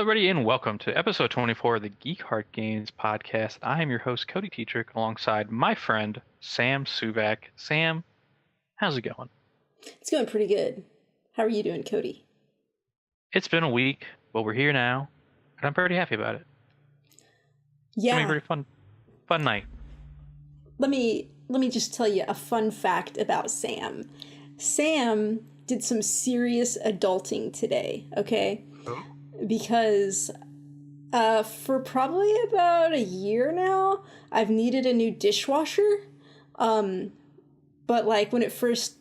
everybody, and welcome to episode 24 of the Geek Heart Games podcast. I am your host, Cody Teatrick, alongside my friend, Sam Suvak. Sam, how's it going? It's going pretty good. How are you doing, Cody? It's been a week, but we're here now, and I'm pretty happy about it. Yeah. It's been a pretty fun night. Let me just tell you a fun fact about Sam. Sam did some serious adulting today, okay? Oh. Because for probably about a year now, I've needed a new dishwasher. But like when it first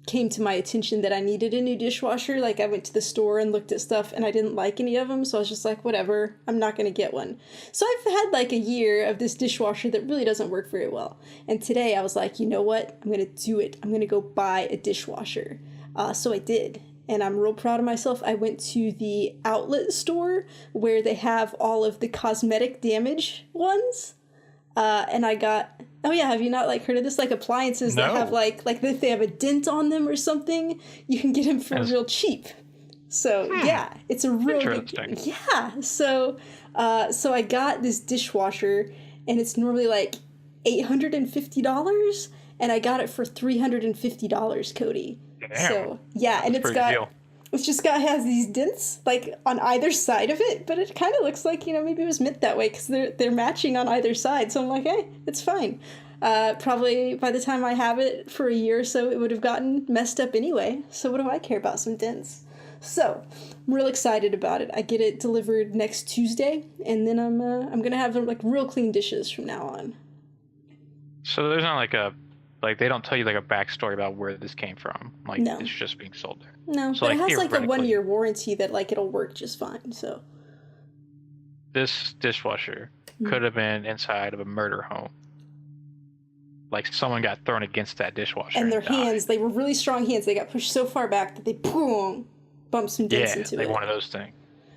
came to my attention that I needed a new dishwasher, like I went to the store and looked at stuff and I didn't like any of them. So I was just like, whatever, I'm not going to get one. So I've had like a year of this dishwasher that really doesn't work very well. And today I was like, you know what? I'm going to do it. I'm going to go buy a dishwasher. So I did. And I'm real proud of myself. I went to the outlet store where they have all of the cosmetic damage ones. And I got, oh yeah, have you not like heard of this? Like appliances that have like if they have a dent on them or something, you can get them for real cheap. So yeah, it's a real good, yeah. So I got this dishwasher and it's normally like $850 and I got it for $350, Cody. Damn. So yeah, and has these dents like on either side of it, but it kind of looks like, you know, maybe it was meant that way because they're matching on either side. So I'm like, hey, it's fine. Probably by the time I have it for a year or so, it would have gotten messed up anyway. So what do I care about some dents? So I'm real excited about it. I get it delivered next Tuesday, and then I'm gonna have like real clean dishes from now on. So there's not like they don't tell you like a backstory about where this came from. Like No. It's just being sold there. No, so, but it has like a 1-year warranty that like it'll work just fine. So this dishwasher could have been inside of a murder home. Like someone got thrown against that dishwasher. And their hands, they were really strong hands. They got pushed so far back that they boom, bumped some dents into it. Yeah, like one of those things.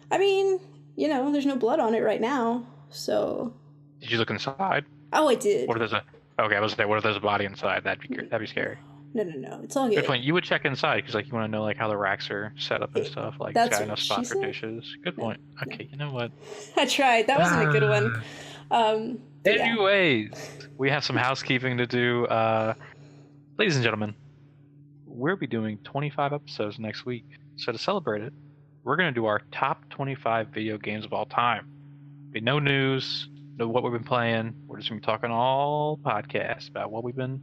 I mean, you know, there's no blood on it right now, so. Did you look inside? Oh, I did. What if there's okay, I was there. What if there's a body inside? That'd be scary. No. It's all good. Good point. You would check inside because like you want to know like how the racks are set up and stuff. Like it's got enough spot for dishes. Good point. Okay, you know what? I tried. That wasn't a good one. Anyways, we have some housekeeping to do. Ladies and gentlemen, we'll be doing 25 episodes next week. So to celebrate it, we're going to do our top 25 video games of all time. Be no news, know what we've been playing. We're just going to be talking all podcasts about what we've been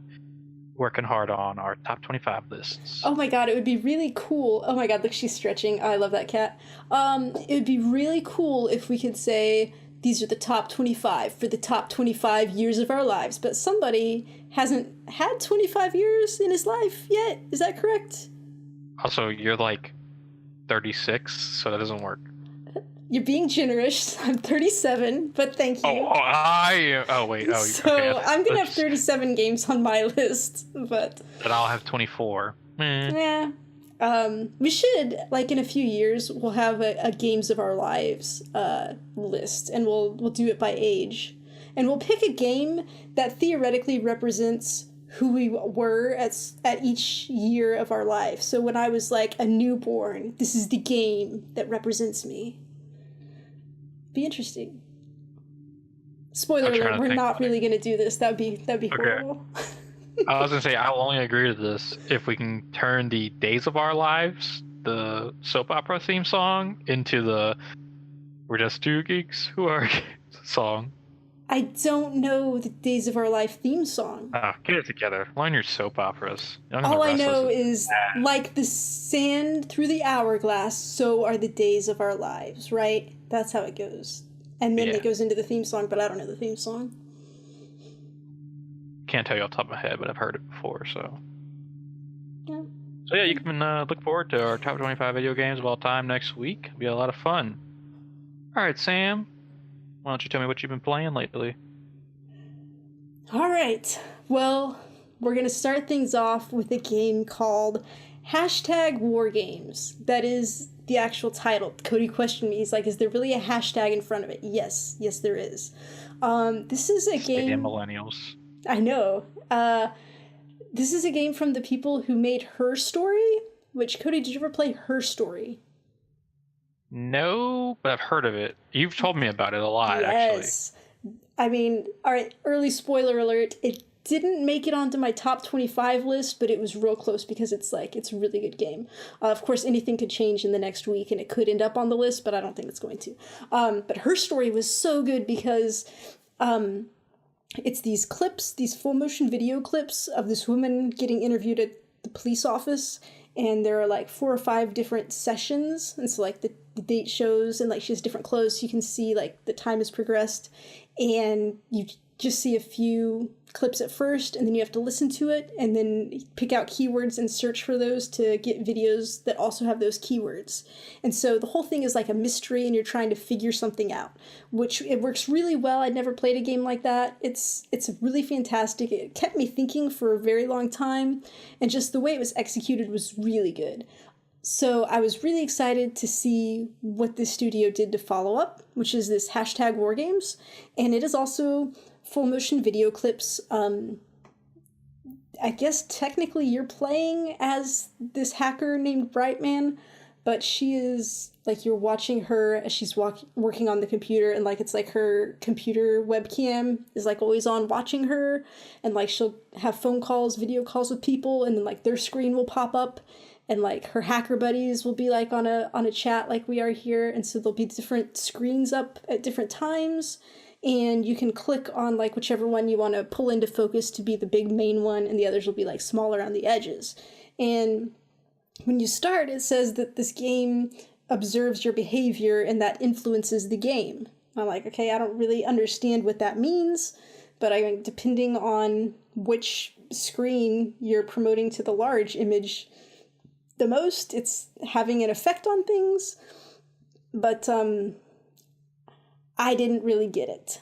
working hard on, our top 25 lists. Oh my god, it would be really cool. Oh my god, look, she's stretching. Oh, I love that cat. It would be really cool if we could say these are the top 25 for the top 25 years of our lives, but somebody hasn't had 25 years in his life yet. Is that correct? Also, you're like 36, so that doesn't work. You're being generous. I'm 37, but thank you. Oh, wait. Oh, so okay. I'm going to have 37 games on my list, but. And I'll have 24. Yeah. We should, like in a few years, we'll have a Games of Our Lives list, and we'll do it by age. And we'll pick a game that theoretically represents who we were at each year of our life. So when I was like a newborn, this is the game that represents me. Be interesting. Spoiler alert, we're not really going to do this. That'd be horrible. I was going to say, I'll only agree to this if we can turn the Days of Our Lives, the soap opera theme song, into the We're Just Two Geeks Who Are song. I don't know the Days of Our Life theme song. Get it together. Learn your soap operas. All I know is, like the sand through the hourglass, so are the days of our lives, right? That's how it goes. And then it goes into the theme song, but I don't know the theme song. Can't tell you off the top of my head, but I've heard it before, so. Yeah. So yeah, you can look forward to our top 25 video games of all time next week. It'll be a lot of fun. Alright, Sam. Why don't you tell me what you've been playing lately? Alright. Well, we're going to start things off with a game called #WarGames. That is the actual title. Cody questioned me. He's like, is there really a hashtag in front of it? Yes, there is. This is a game. Stadium millennials. I know. This is a game from the people who made Her Story. Which, Cody, did you ever play Her Story? No, but I've heard of it. You've told me about it a lot, actually. Yes. I mean, all right, early spoiler alert, it didn't make it onto my top 25 list, but it was real close because it's a really good game. Of course, anything could change in the next week and it could end up on the list, but I don't think it's going to. But her story was so good because it's these clips, these full motion video clips of this woman getting interviewed at the police office. And there are like 4 or 5 different sessions. And so like the date shows and like she has different clothes. So you can see like the time has progressed. And you just see a few clips at first, and then you have to listen to it and then pick out keywords and search for those to get videos that also have those keywords. And so the whole thing is like a mystery and you're trying to figure something out, which it works really well. I'd never played a game like that. It's really fantastic. It kept me thinking for a very long time, and just the way it was executed was really good. So I was really excited to see what this studio did to follow up, which is this hashtag wargames. And it is also full motion video clips. I guess technically you're playing as this hacker named Brightman, but she is like, you're watching her as she's working on the computer, and like it's like her computer webcam is like always on watching her, and like she'll have phone calls, video calls with people, and then like their screen will pop up. And like her hacker buddies will be like on a chat like we are here, and so there'll be different screens up at different times, and you can click on like whichever one you want to pull into focus to be the big main one, and the others will be like smaller on the edges. And when you start, it says that this game observes your behavior and that influences the game. I'm like, okay, I don't really understand what that means, but I mean, depending on which screen you're promoting to the large image the most, it's having an effect on things. But I didn't really get it.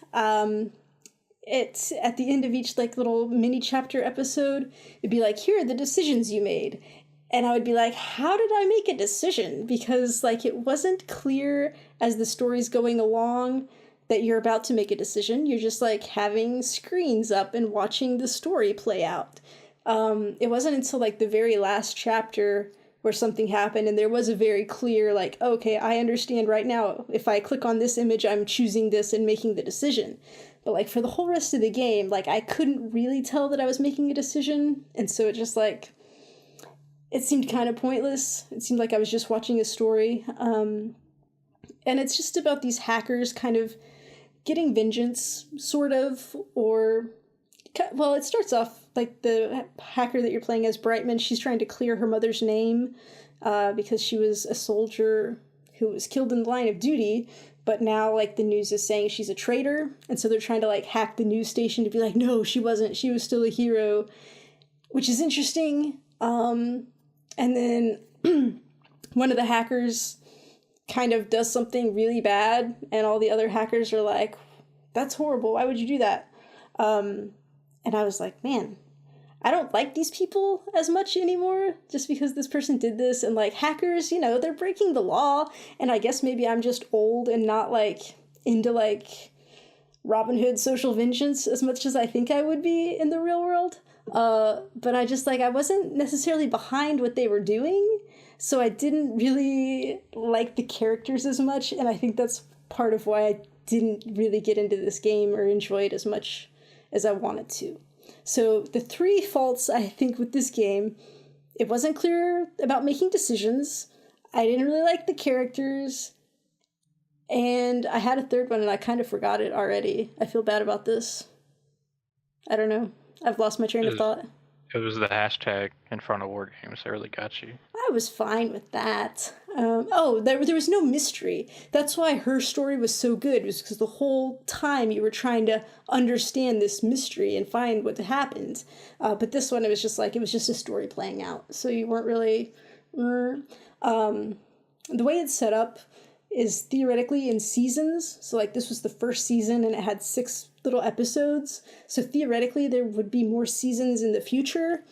It's at the end of each like little mini chapter episode, it'd be like, here are the decisions you made. And I would be like, how did I make a decision? Because like it wasn't clear as the story's going along that you're about to make a decision. You're just like having screens up and watching the story play out. It wasn't until like the very last chapter where something happened and there was a very clear like, okay, I understand right now, if I click on this image, I'm choosing this and making the decision. But like for the whole rest of the game, like I couldn't really tell that I was making a decision. And so it just like, it seemed kind of pointless. It seemed like I was just watching a story. And it's just about these hackers kind of getting vengeance, sort of, or... Well, it starts off like the hacker that you're playing as, Brightman, she's trying to clear her mother's name because she was a soldier who was killed in the line of duty, but now like the news is saying she's a traitor, and so they're trying to like hack the news station to be like, no, she wasn't, she was still a hero, which is interesting. And then one of the hackers kind of does something really bad, and all the other hackers are like, that's horrible, why would you do that? And I was like, man, I don't like these people as much anymore just because this person did this. And like hackers, you know, they're breaking the law. And I guess maybe I'm just old and not like into like Robin Hood social vengeance as much as I think I would be in the real world. But I just like, I wasn't necessarily behind what they were doing. So I didn't really like the characters as much. And I think that's part of why I didn't really get into this game or enjoy it as much as I wanted to. So the 3 faults I think with this game, it wasn't clear about making decisions, I didn't really like the characters, and I had a third one and I kind of forgot it already. I feel bad about this. I don't know. I've lost my train of thought. It was the hashtag in front of War Games that really got you. I was fine with that. There was no mystery. That's why her story was so good, was because the whole time you were trying to understand this mystery and find what happened. But this one, it was just a story playing out. So you weren't really... The way it's set up is theoretically in seasons. So like this was the first season and it had 6 little episodes. So theoretically there would be more seasons in the future.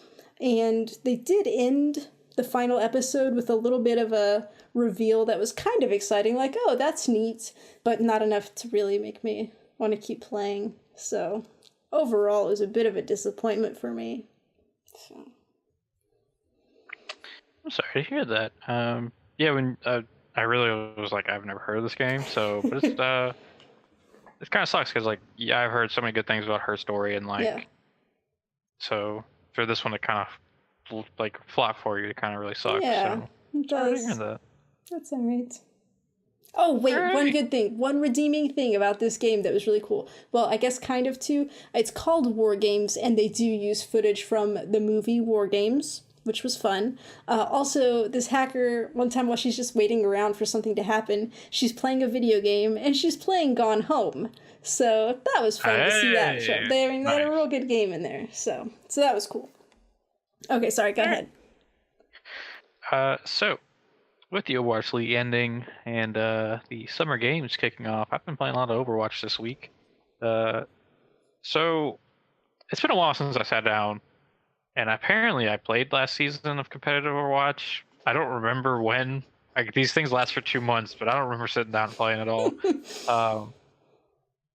And they did end the final episode with a little bit of a reveal that was kind of exciting. Like, oh, that's neat, but not enough to really make me want to keep playing. So overall, it was a bit of a disappointment for me. So. I'm sorry to hear that. Yeah, when I I really was like, I've never heard of this game, so but it's it kind of sucks because like yeah, I've heard so many good things about her story and Yeah. like so for this one to kind of like flop for you, it kind of really sucks. Yeah, So it sorry to hear does. that. That's alright. Oh, wait, one Alright. good thing. One redeeming thing about this game that was really cool. Well, I guess kind of too. It's called War Games, and they do use footage from the movie War Games, which was fun. Also, this hacker, one time while she's just waiting around for something to happen, she's playing a video game, and she's playing Gone Home. So that was fun to see that show. Hey, They had a nice. real good game in there. So that was cool. Okay, sorry, go ahead. So with the Overwatch League ending and the summer games kicking off, I've been playing a lot of Overwatch this week. So it's been a while since I sat down, and apparently I played last season of competitive Overwatch. I don't remember when. Like these things last for 2 months, but I don't remember sitting down and playing at all.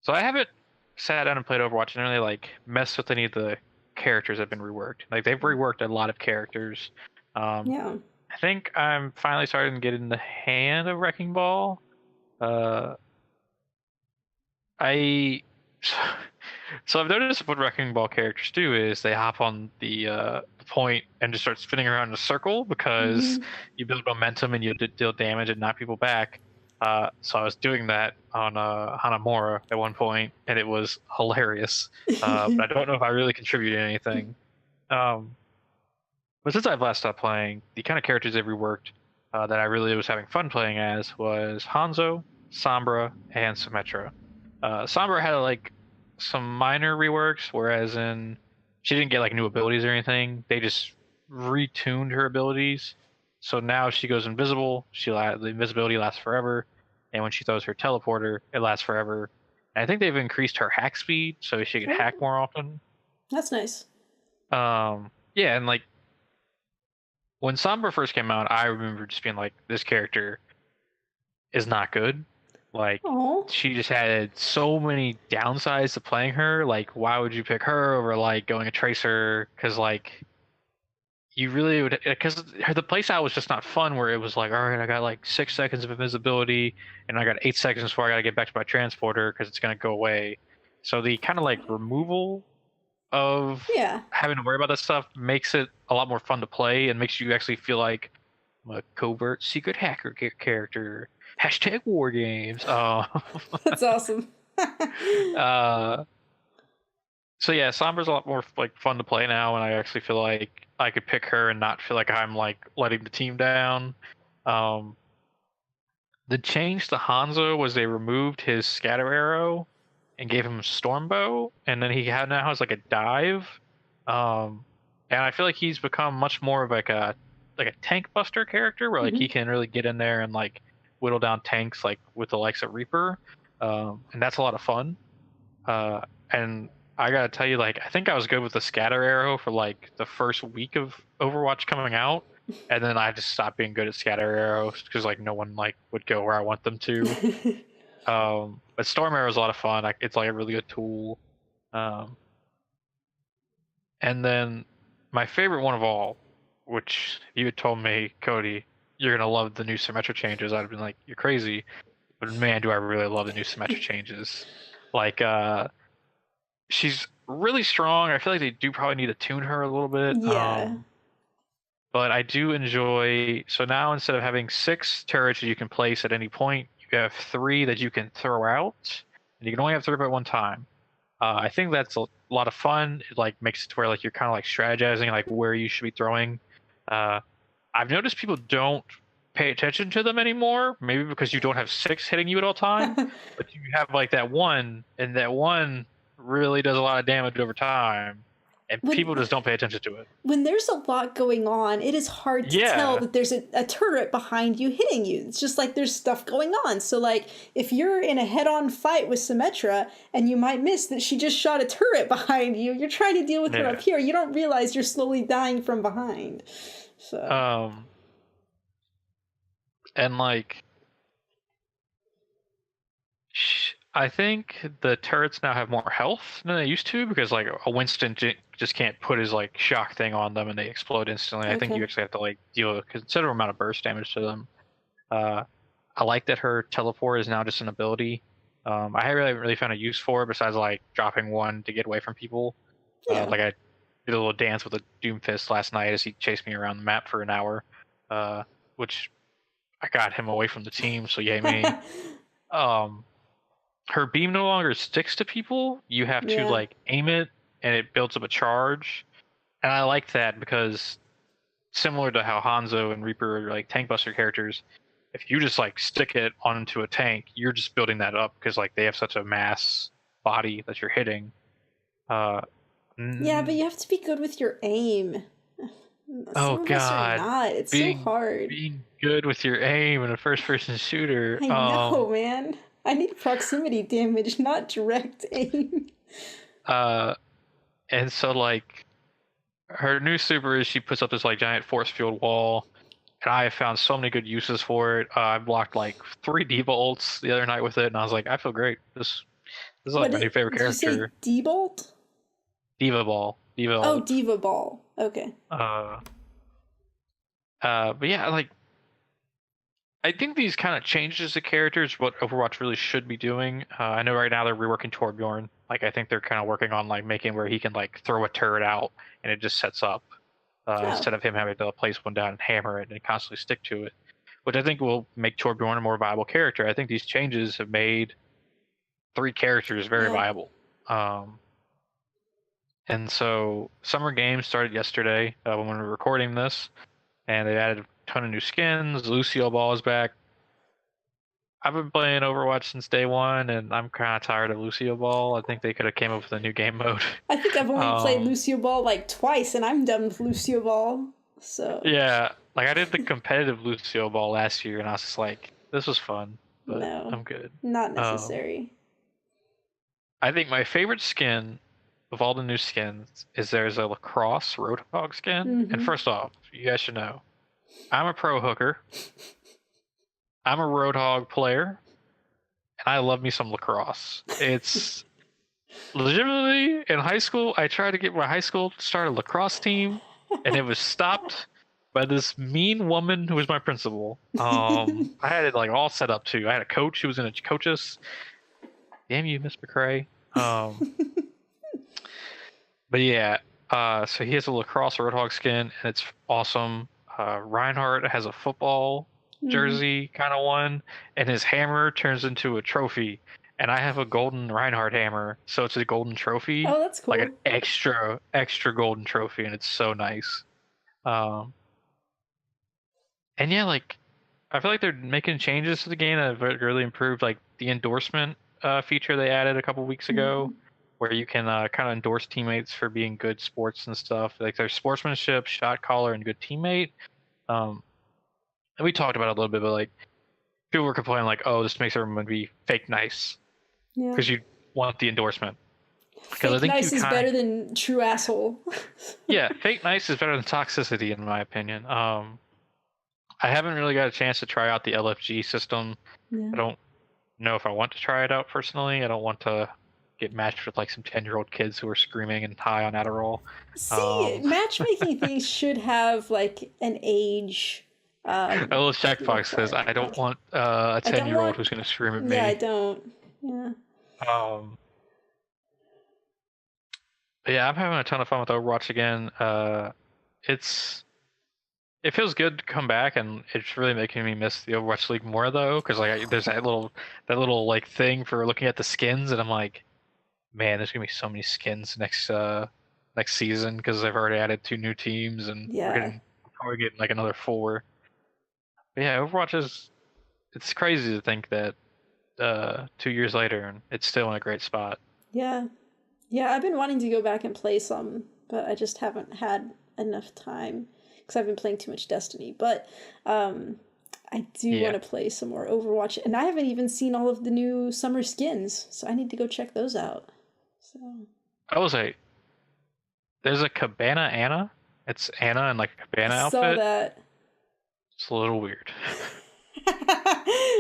So I haven't sat down and played Overwatch and really like messed with any of the characters that have been reworked. Like they've reworked a lot of characters. Yeah. I think I'm finally starting to get in the hand of Wrecking Ball. I so I've noticed what Wrecking Ball characters do is they hop on the point and just start spinning around in a circle because you build momentum and you deal damage and knock people back. So I was doing that on Hanamura at one point, and it was hilarious. But I don't know if I really contributed anything. But since I've last stopped playing, the kind of characters they've reworked that I really was having fun playing as was Hanzo, Sombra, and Symmetra. Sombra had like some minor reworks, whereas in she didn't get like new abilities or anything. They just retuned her abilities, so now she goes invisible. The invisibility lasts forever, and when she throws her teleporter, it lasts forever. And I think they've increased her hack speed, so she can hack more often. That's nice. Yeah, and like when Sombra first came out, I remember just being like, this character is not good. Like, Oh. she just had so many downsides to playing her. Like, why would you pick her over like going a Tracer? Because like, you really would, because the playstyle was just not fun. Where it was like, all right, I got like 6 seconds of invisibility, and I got 8 seconds before I got to get back to my transporter because it's gonna go away. So the kind of like removal of having to worry about that stuff makes it a lot more fun to play and makes you actually feel like I'm a covert secret hacker character. Hashtag war games. That's awesome. So yeah, Sombra's a lot more like fun to play now, and I actually feel like I could pick her and not feel like I'm like letting the team down. The change to Hanzo was they removed his scatter arrow and gave him Stormbow, and then he now has like a dive. And I feel like he's become much more of like a tank buster character where like he can really get in there and like whittle down tanks like with the likes of Reaper. And that's a lot of fun. And I gotta tell you, like I think I was good with the scatter arrow for like the first week of Overwatch coming out, and then I just stopped being good at scatter arrows because like no one like would go where I want them to. But Storm Arrow is a lot of fun. It's like a really good tool. And then my favorite one of all, which you had told me, Cody, you're gonna love the new Symmetra changes. I'd have been like, you're crazy, but man, do I really love the new Symmetra changes. Like, she's really strong. I feel like they do probably need to tune her a little bit. Yeah. But I do enjoy. So now instead of having 6 turrets that you can place at any point, you have 3 that you can throw out, and you can only have 3 at one time. I think that's a lot of fun. It like makes it to where like you're kind of like strategizing like where you should be throwing. I've noticed people don't pay attention to them anymore. Maybe because you don't have 6 hitting you at all time, but you have like that one, and that one really does a lot of damage over time. And people just don't pay attention to it. When there's a lot going on, it is hard to tell that there's a turret behind you hitting you. It's just like there's stuff going on. So like if you're in a head-on fight with Symmetra and you might miss that she just shot a turret behind you, you're trying to deal with her up here. You don't realize you're slowly dying from behind. So and like I think the turrets now have more health than they used to because like a Winston just can't put his like shock thing on them and they explode instantly. I think you actually have to like deal with a considerable amount of burst damage to them. I like that her teleport is now just an ability. I haven't really found a use for it besides like dropping one to get away from people. Yeah. Like I did a little dance with a Doomfist last night as he chased me around the map for an hour, which I got him away from the team. So yay me. Her beam no longer sticks to people. You have to Yeah. like aim it, and it builds up a charge. And I like that because similar to how Hanzo and Reaper are like tank buster characters, if you just like stick it onto a tank, you're just building that up because like they have such a mass body that you're hitting. Yeah, but you have to be good with your aim. Oh Some of us are God, not. It's so hard. being good with your aim in a first-person shooter. I know, man. I need proximity damage, not direct aim. And so like her new super is she puts up this like giant force field wall, and I have found so many good uses for it. I blocked like 3 Diva ults the other night with it, and I was like, I feel great. This is like my new favorite character. Did you say D-Bolt? Diva Ball. Diva Oh, ult. Diva Ball. Okay. But yeah, like I think these kind of changes to characters what Overwatch really should be doing. I know right now they're reworking Torbjorn. Like I think they're kind of working on like making where he can like throw a turret out and it just sets up instead of him having to place one down and hammer it and constantly stick to it, which I think will make Torbjorn a more viable character. I think these changes have made 3 characters very viable. And so Summer Games started yesterday when we were recording this, and they added a ton of new skins. Lucio Ball is back. I've been playing Overwatch since day one, and I'm kind of tired of Lucio Ball. I think they could have came up with a new game mode. I think I've only played Lucio Ball like twice, and I'm done with Lucio Ball. So yeah, like I did the competitive Lucio Ball last year, and I was just like, this was fun, but no, I'm good. Not necessary. I think my favorite skin of all the new skins is there's a lacrosse Roadhog skin. And first off, you guys should know, I'm a pro hooker. I'm a Roadhog player, and I love me some lacrosse. It's legitimately in high school. I tried to get my high school to start a lacrosse team, and it was stopped by this mean woman who was my principal. I had it like all set up too. I had a coach who was going to coach us. Damn you, Miss McCrae. But yeah, so he has a lacrosse Roadhog skin, and it's awesome. Reinhardt has a football jersey kind of one, and his hammer turns into a trophy. And I have a golden Reinhardt hammer, so it's a golden trophy. Oh, that's cool. Like an extra golden trophy, and it's so nice. And yeah, like I feel like they're making changes to the game that have really improved, like the endorsement feature they added a couple weeks ago, where you can kind of endorse teammates for being good sports and stuff. Like there's sportsmanship, shot caller, and good teammate. And we talked about it a little bit, but like people were complaining like, oh, this makes everyone be fake nice. Because you want the endorsement. Fake nice is better than true asshole. Yeah, fake nice is better than toxicity, in my opinion. I haven't really got a chance to try out the LFG system. I don't know if I want to try it out personally. I don't want to get matched with like some 10-year-old kids who are screaming and high on Adderall. See, matchmaking things should have like an age. A little checkbox says, I don't want a 10-year-old who's going to scream at me. Yeah, I don't. Yeah. But yeah, I'm having a ton of fun with Overwatch again. It feels good to come back, and it's really making me miss the Overwatch League more though, because like there's that little like thing for looking at the skins, and I'm like, man, there's gonna be so many skins next season because they've already added 2 new teams, and we're probably getting like another 4. But yeah, Overwatch it's crazy to think that 2 years later, and it's still in a great spot. Yeah. I've been wanting to go back and play some, but I just haven't had enough time because I've been playing too much Destiny. But I do want to play some more Overwatch, and I haven't even seen all of the new summer skins, so I need to go check those out. So I will say, there's a Cabana Anna. It's Anna in like a Cabana outfit. I saw that. It's a little weird.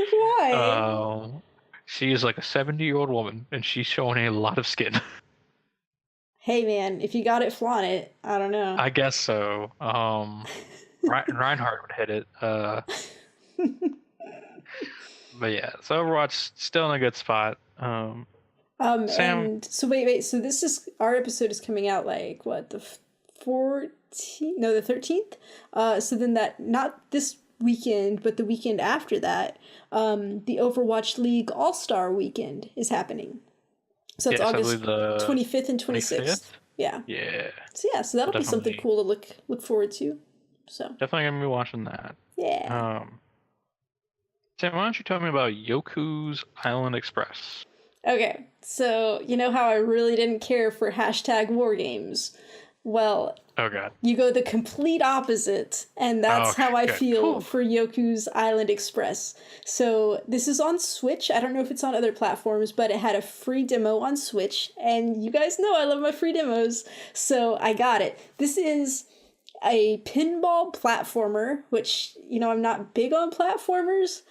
Why? She is like a 70-year-old woman, and she's showing a lot of skin. Hey man, if you got it, flaunt it. I don't know. I guess so. Reinhardt would hit it. But yeah, so Overwatch still in a good spot. Sam, and so wait. So our episode is coming out like what, the 14th? No, the 13th. So then not this weekend, but the weekend after that, the Overwatch League All-Star Weekend is happening. So it's August 25th and 26th. Yeah. Yeah. So that'll be something cool to look forward to. So definitely gonna be watching that. Yeah. Sam, why don't you tell me about Yoku's Island Express? Okay, so you know how I really didn't care for #wargames? Well, oh god, you go the complete opposite, and that's how I feel for Yoku's Island Express. So this is on Switch. I don't know if it's on other platforms, but it had a free demo on Switch, and you guys know I love my free demos, so I got it. This is a pinball platformer, which, you know, I'm not big on platformers.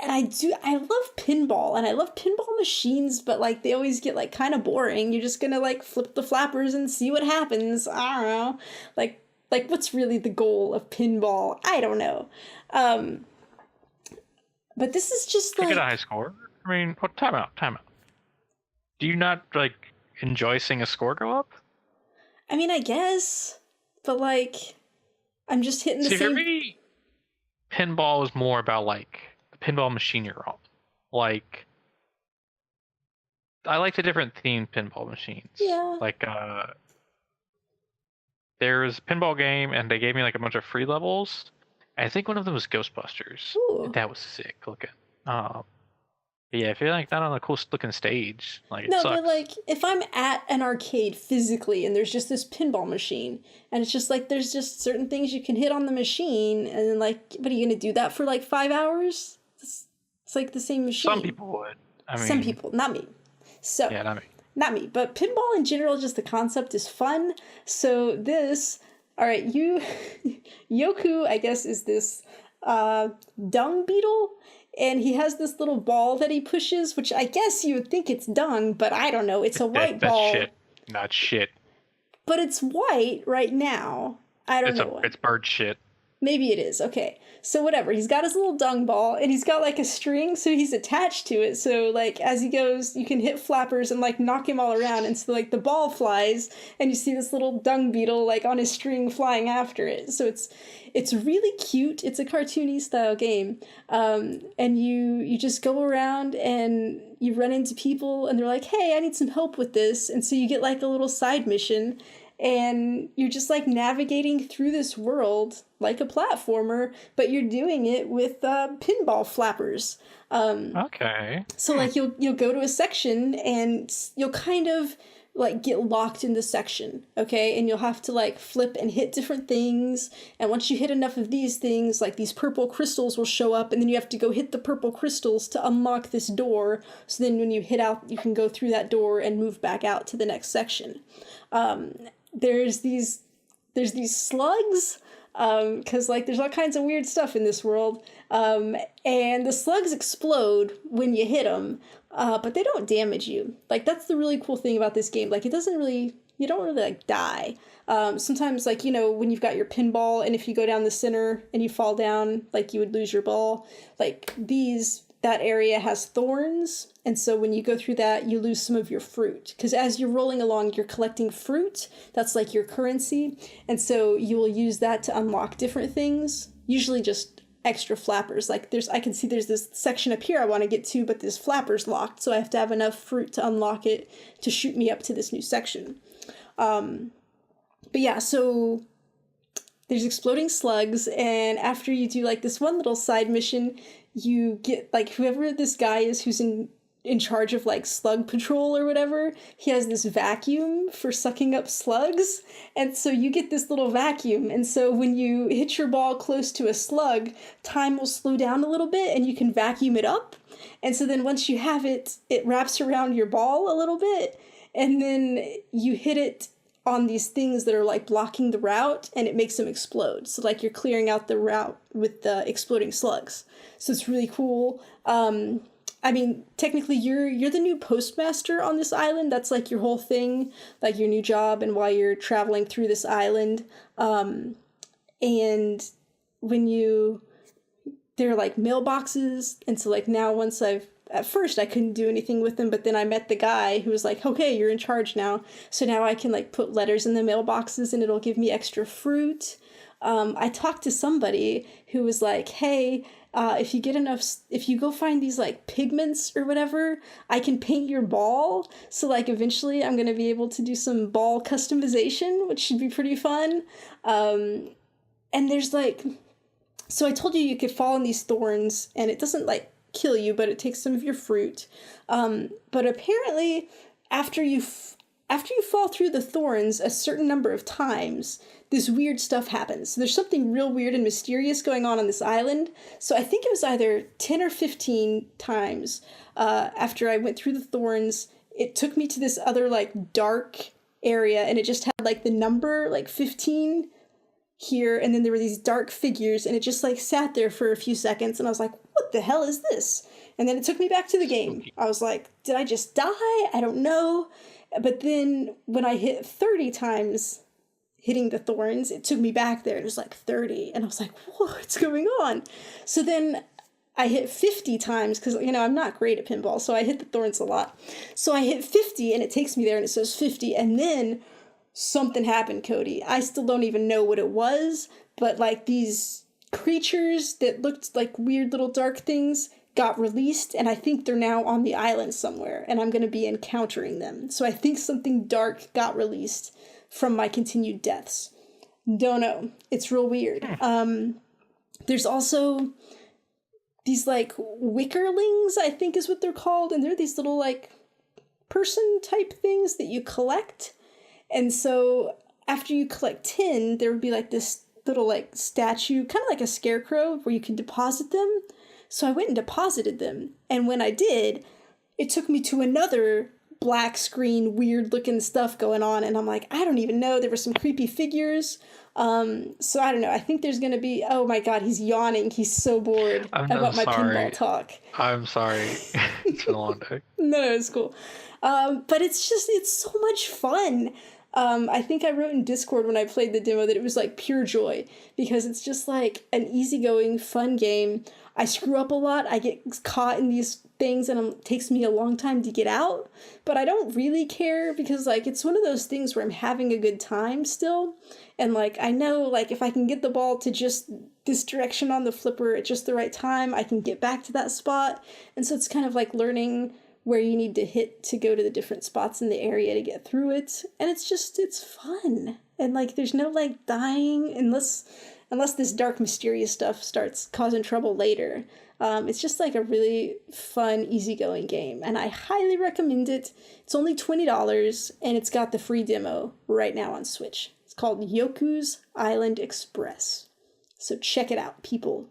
And I love pinball, and I love pinball machines, but, like, they always get, like, kind of boring. You're just gonna, like, flip the flappers and see what happens. I don't know. Like, what's really the goal of pinball? I don't know. But this is just, like... get a high score? I mean, time out. Do you not, like, enjoy seeing a score go up? I mean, I guess. But, like, I'm just hitting the same... For me, pinball is more about, like... pinball machine you're on. Like, I like the different themed pinball machines. Yeah. Like, there's a pinball game, and they gave me like a bunch of free levels. I think one of them was Ghostbusters. Ooh. That was sick looking. Yeah, if you're like not on a cool looking stage, like it no, sucks. But like if I'm at an arcade physically and there's just this pinball machine and it's just like there's just certain things you can hit on the machine and then like, what are you gonna do that for like 5 hours? It's like the same machine. Some people would. I mean, some people, not me. So yeah, not me. Not me, but pinball in general, just the concept is fun. So this, all right, Yoku, I guess, is this dung beetle. And he has this little ball that he pushes, which I guess you would think it's dung, but I don't know. It's a white ball. That's shit. Not shit. But it's white right now. I don't know. It's bird shit. Maybe it is. Okay. So whatever. He's got his little dung ball and he's got like a string, so he's attached to it. So like as he goes, you can hit flappers and like knock him all around. And so like the ball flies and you see this little dung beetle like on his string flying after it. So it's really cute. It's a cartoony style game. And you just go around and you run into people and they're like, hey, I need some help with this. And so you get like a little side mission. And you're just like navigating through this world like a platformer, but you're doing it with pinball flappers. Okay. So like you'll go to a section and you'll kind of like get locked in the section, okay? And you'll have to like flip and hit different things. And once you hit enough of these things, like these purple crystals will show up, and then you have to go hit the purple crystals to unlock this door. So then when you hit out, you can go through that door and move back out to the next section. There's these slugs, because like there's all kinds of weird stuff in this world, and the slugs explode when you hit them, but they don't damage you. Like that's the really cool thing about this game. Like you don't really like die. Sometimes like, you know, when you've got your pinball and if you go down the center and you fall down, like you would lose your ball. Like that area has thorns, and so when you go through that, you lose some of your fruit. Because as you're rolling along, you're collecting fruit. That's like your currency. And so you will use that to unlock different things, usually just extra flappers. Like I can see there's this section up here I want to get to, but this flapper's locked, so I have to have enough fruit to unlock it to shoot me up to this new section. But yeah, so there's exploding slugs, and after you do like this one little side mission, you get like whoever this guy is who's in charge of like slug patrol or whatever, he has this vacuum for sucking up slugs, and so you get this little vacuum, and so when you hit your ball close to a slug, time will slow down a little bit and you can vacuum it up. And so then once you have it, it wraps around your ball a little bit, and then you hit it on these things that are like blocking the route, and it makes them explode. So like you're clearing out the route with the exploding slugs. So it's really cool. I mean, technically you're the new postmaster on this island. That's like your whole thing, like your new job and why you're traveling through this island. And when they're like mailboxes. And so like now at first I couldn't do anything with them, but then I met the guy who was like, okay, you're in charge now. So now I can like put letters in the mailboxes and it'll give me extra fruit. I talked to somebody who was like, hey, if you go find these like pigments or whatever, I can paint your ball. So like eventually I'm going to be able to do some ball customization, which should be pretty fun. And there's like, so I told you could fall in these thorns and it doesn't like kill you, but it takes some of your fruit. But apparently after you fall through the thorns a certain number of times, this weird stuff happens. So there's something real weird and mysterious going on this island. So I think it was either 10 or 15 times after I went through the thorns, it took me to this other like dark area and it just had like the number like 15 here. And then there were these dark figures and it just like sat there for a few seconds. And I was like, what the hell is this? And then it took me back to the game. I was like, did I just die? I don't know. But then when I hit 30 times hitting the thorns, it took me back there. It was like 30. And I was like, what's going on? So then I hit 50 times because, you know, I'm not great at pinball. So I hit the thorns a lot. So I hit 50 and it takes me there and it says 50. And then something happened, Cody. I still don't even know what it was. But like these creatures that looked like weird little dark things got released, and I think they're now on the island somewhere, and I'm going to be encountering them. So I think something dark got released from my continued deaths. Don't know. It's real weird. There's also these, like, wickerlings, I think is what they're called, and they're these little, like, person-type things that you collect. And so after you collect 10, there would be, like, this little, like, statue, kind of like a scarecrow, where you can deposit them. So I went and deposited them, and when I did, it took me to another black screen, weird looking stuff going on, and I'm like, I don't even know, there were some creepy figures, so I don't know, I think there's gonna be, oh my god, he's yawning, he's so bored about my pinball talk. I'm sorry, it's been a long day. No, it's cool, but it's so much fun. I think I wrote in Discord when I played the demo that it was like pure joy, because it's just like an easygoing, fun game. I screw up a lot, I get caught in these things, and it takes me a long time to get out, but I don't really care, because like it's one of those things where I'm having a good time still, and like I know like if I can get the ball to just this direction on the flipper at just the right time, I can get back to that spot, and so it's kind of like learning where you need to hit to go to the different spots in the area to get through it, and it's fun, and like there's no like dying unless this dark mysterious stuff starts causing trouble later. It's just like a really fun, easygoing game, and I highly recommend it. It's only $20, and it's got the free demo right now on Switch. It's called Yoku's Island Express. So check it out, people.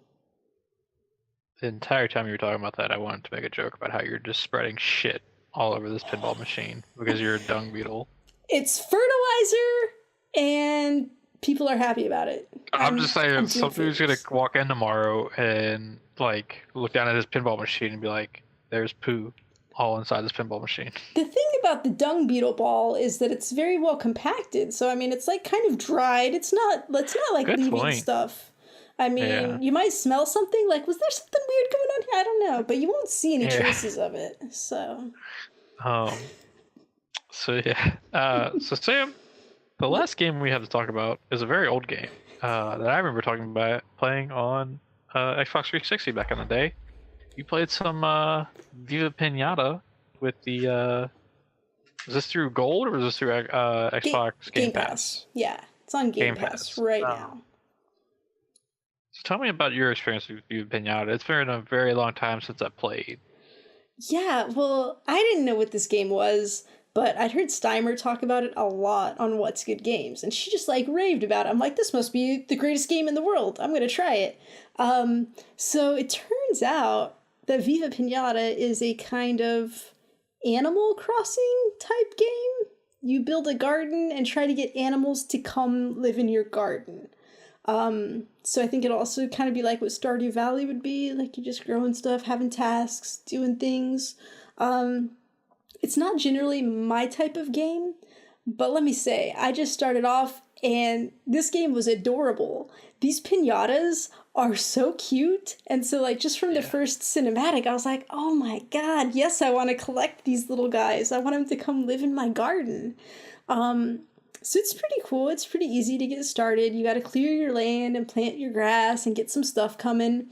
The entire time you were talking about that, I wanted to make a joke about how you're just spreading shit all over this pinball machine because you're a dung beetle. It's fertilizer, and people are happy about it. I'm just saying, somebody's gonna walk in tomorrow and like look down at his pinball machine and be like, "There's poo all inside this pinball machine." The thing about the dung beetle ball is that it's very well compacted. So I mean, it's like kind of dried. It's not like Good leaving point. stuff. I mean, You might smell something like, was there something weird going on here? I don't know, but you won't see any traces of it. So. So so Sam, the last game we have to talk about is a very old game that I remember playing on Xbox 360 back in the day. You played some Viva Pinata with the. Was this through Gold or was this through Xbox Game Pass? Yeah, it's on Game Pass right now. So tell me about your experience with Viva Pinata. It's been a very long time since I played. Yeah, well, I didn't know what this game was, but I'd heard Steimer talk about it a lot on What's Good Games, and she just like raved about it. I'm like, this must be the greatest game in the world. I'm gonna try it. So it turns out that Viva Pinata is a kind of Animal Crossing type game. You build a garden and try to get animals to come live in your garden. So I think it'll also kind of be like what Stardew Valley would be, like you're just growing stuff, having tasks, doing things. It's not generally my type of game, but let me say, I just started off And this game was adorable. These pinatas are so cute. And so, like, just from the first cinematic, I was like, oh my god, yes, I want to collect these little guys. I want them to come live in my garden. So it's pretty cool. It's pretty easy to get started. You got to clear your land and plant your grass and get some stuff coming.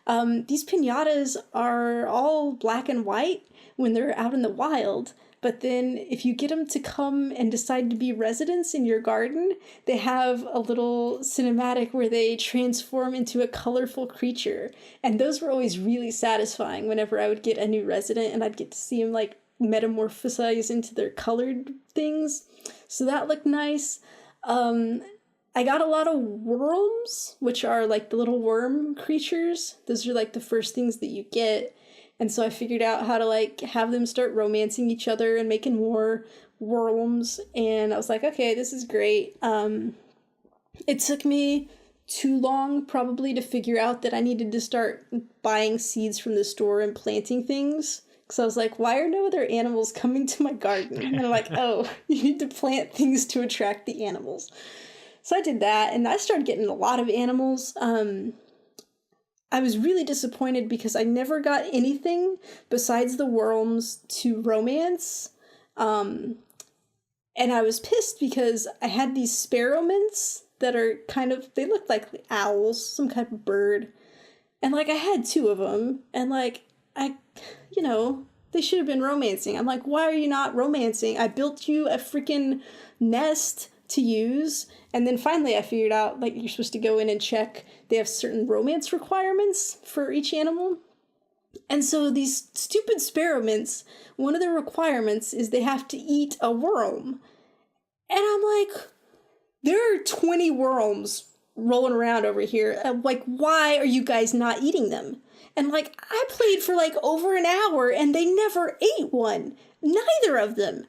These pinatas are all black and white when they're out in the wild. But then if you get them to come and decide to be residents in your garden, they have a little cinematic where they transform into a colorful creature. And those were always really satisfying whenever I would get a new resident and I'd get to see them like metamorphosize into their colored things. So that looked nice. I got a lot of worms, which are like the little worm creatures. Those are like the first things that you get. And so I figured out how to like have them start romancing each other and making more worms. And I was like, okay, this is great. It took me too long probably to figure out that I needed to start buying seeds from the store and planting things. So I was like, why are no other animals coming to my garden? And I'm like, oh, you need to plant things to attract the animals. So I did that, and I started getting a lot of animals. I was really disappointed because I never got anything besides the worms to romance. And I was pissed because I had these sparrow mints that are kind of, they look like owls, some kind of bird. And like I had 2 of them, and like they should have been romancing. I'm like, why are you not romancing? I built you a freaking nest to use. And then finally I figured out, like, you're supposed to go in and check. They have certain romance requirements for each animal. And so these stupid sparrow mints, one of the requirements is they have to eat a worm. And I'm like, there are 20 worms rolling around over here. Like, why are you guys not eating them? And like, I played for like over an hour and they never ate one. Neither of them.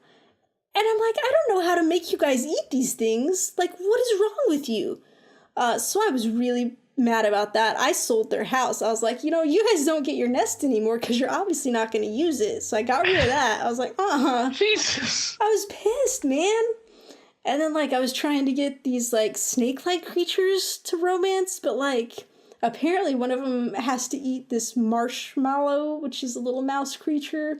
And I'm like, I don't know how to make you guys eat these things. Like, what is wrong with you? So I was really mad about that. I sold their house. I was like, you guys don't get your nest anymore because you're obviously not going to use it. So I got rid of that. I was like, Jesus. I was pissed, man. And then like I was trying to get these like snake-like creatures to romance, but like apparently one of them has to eat this marshmallow, which is a little mouse creature,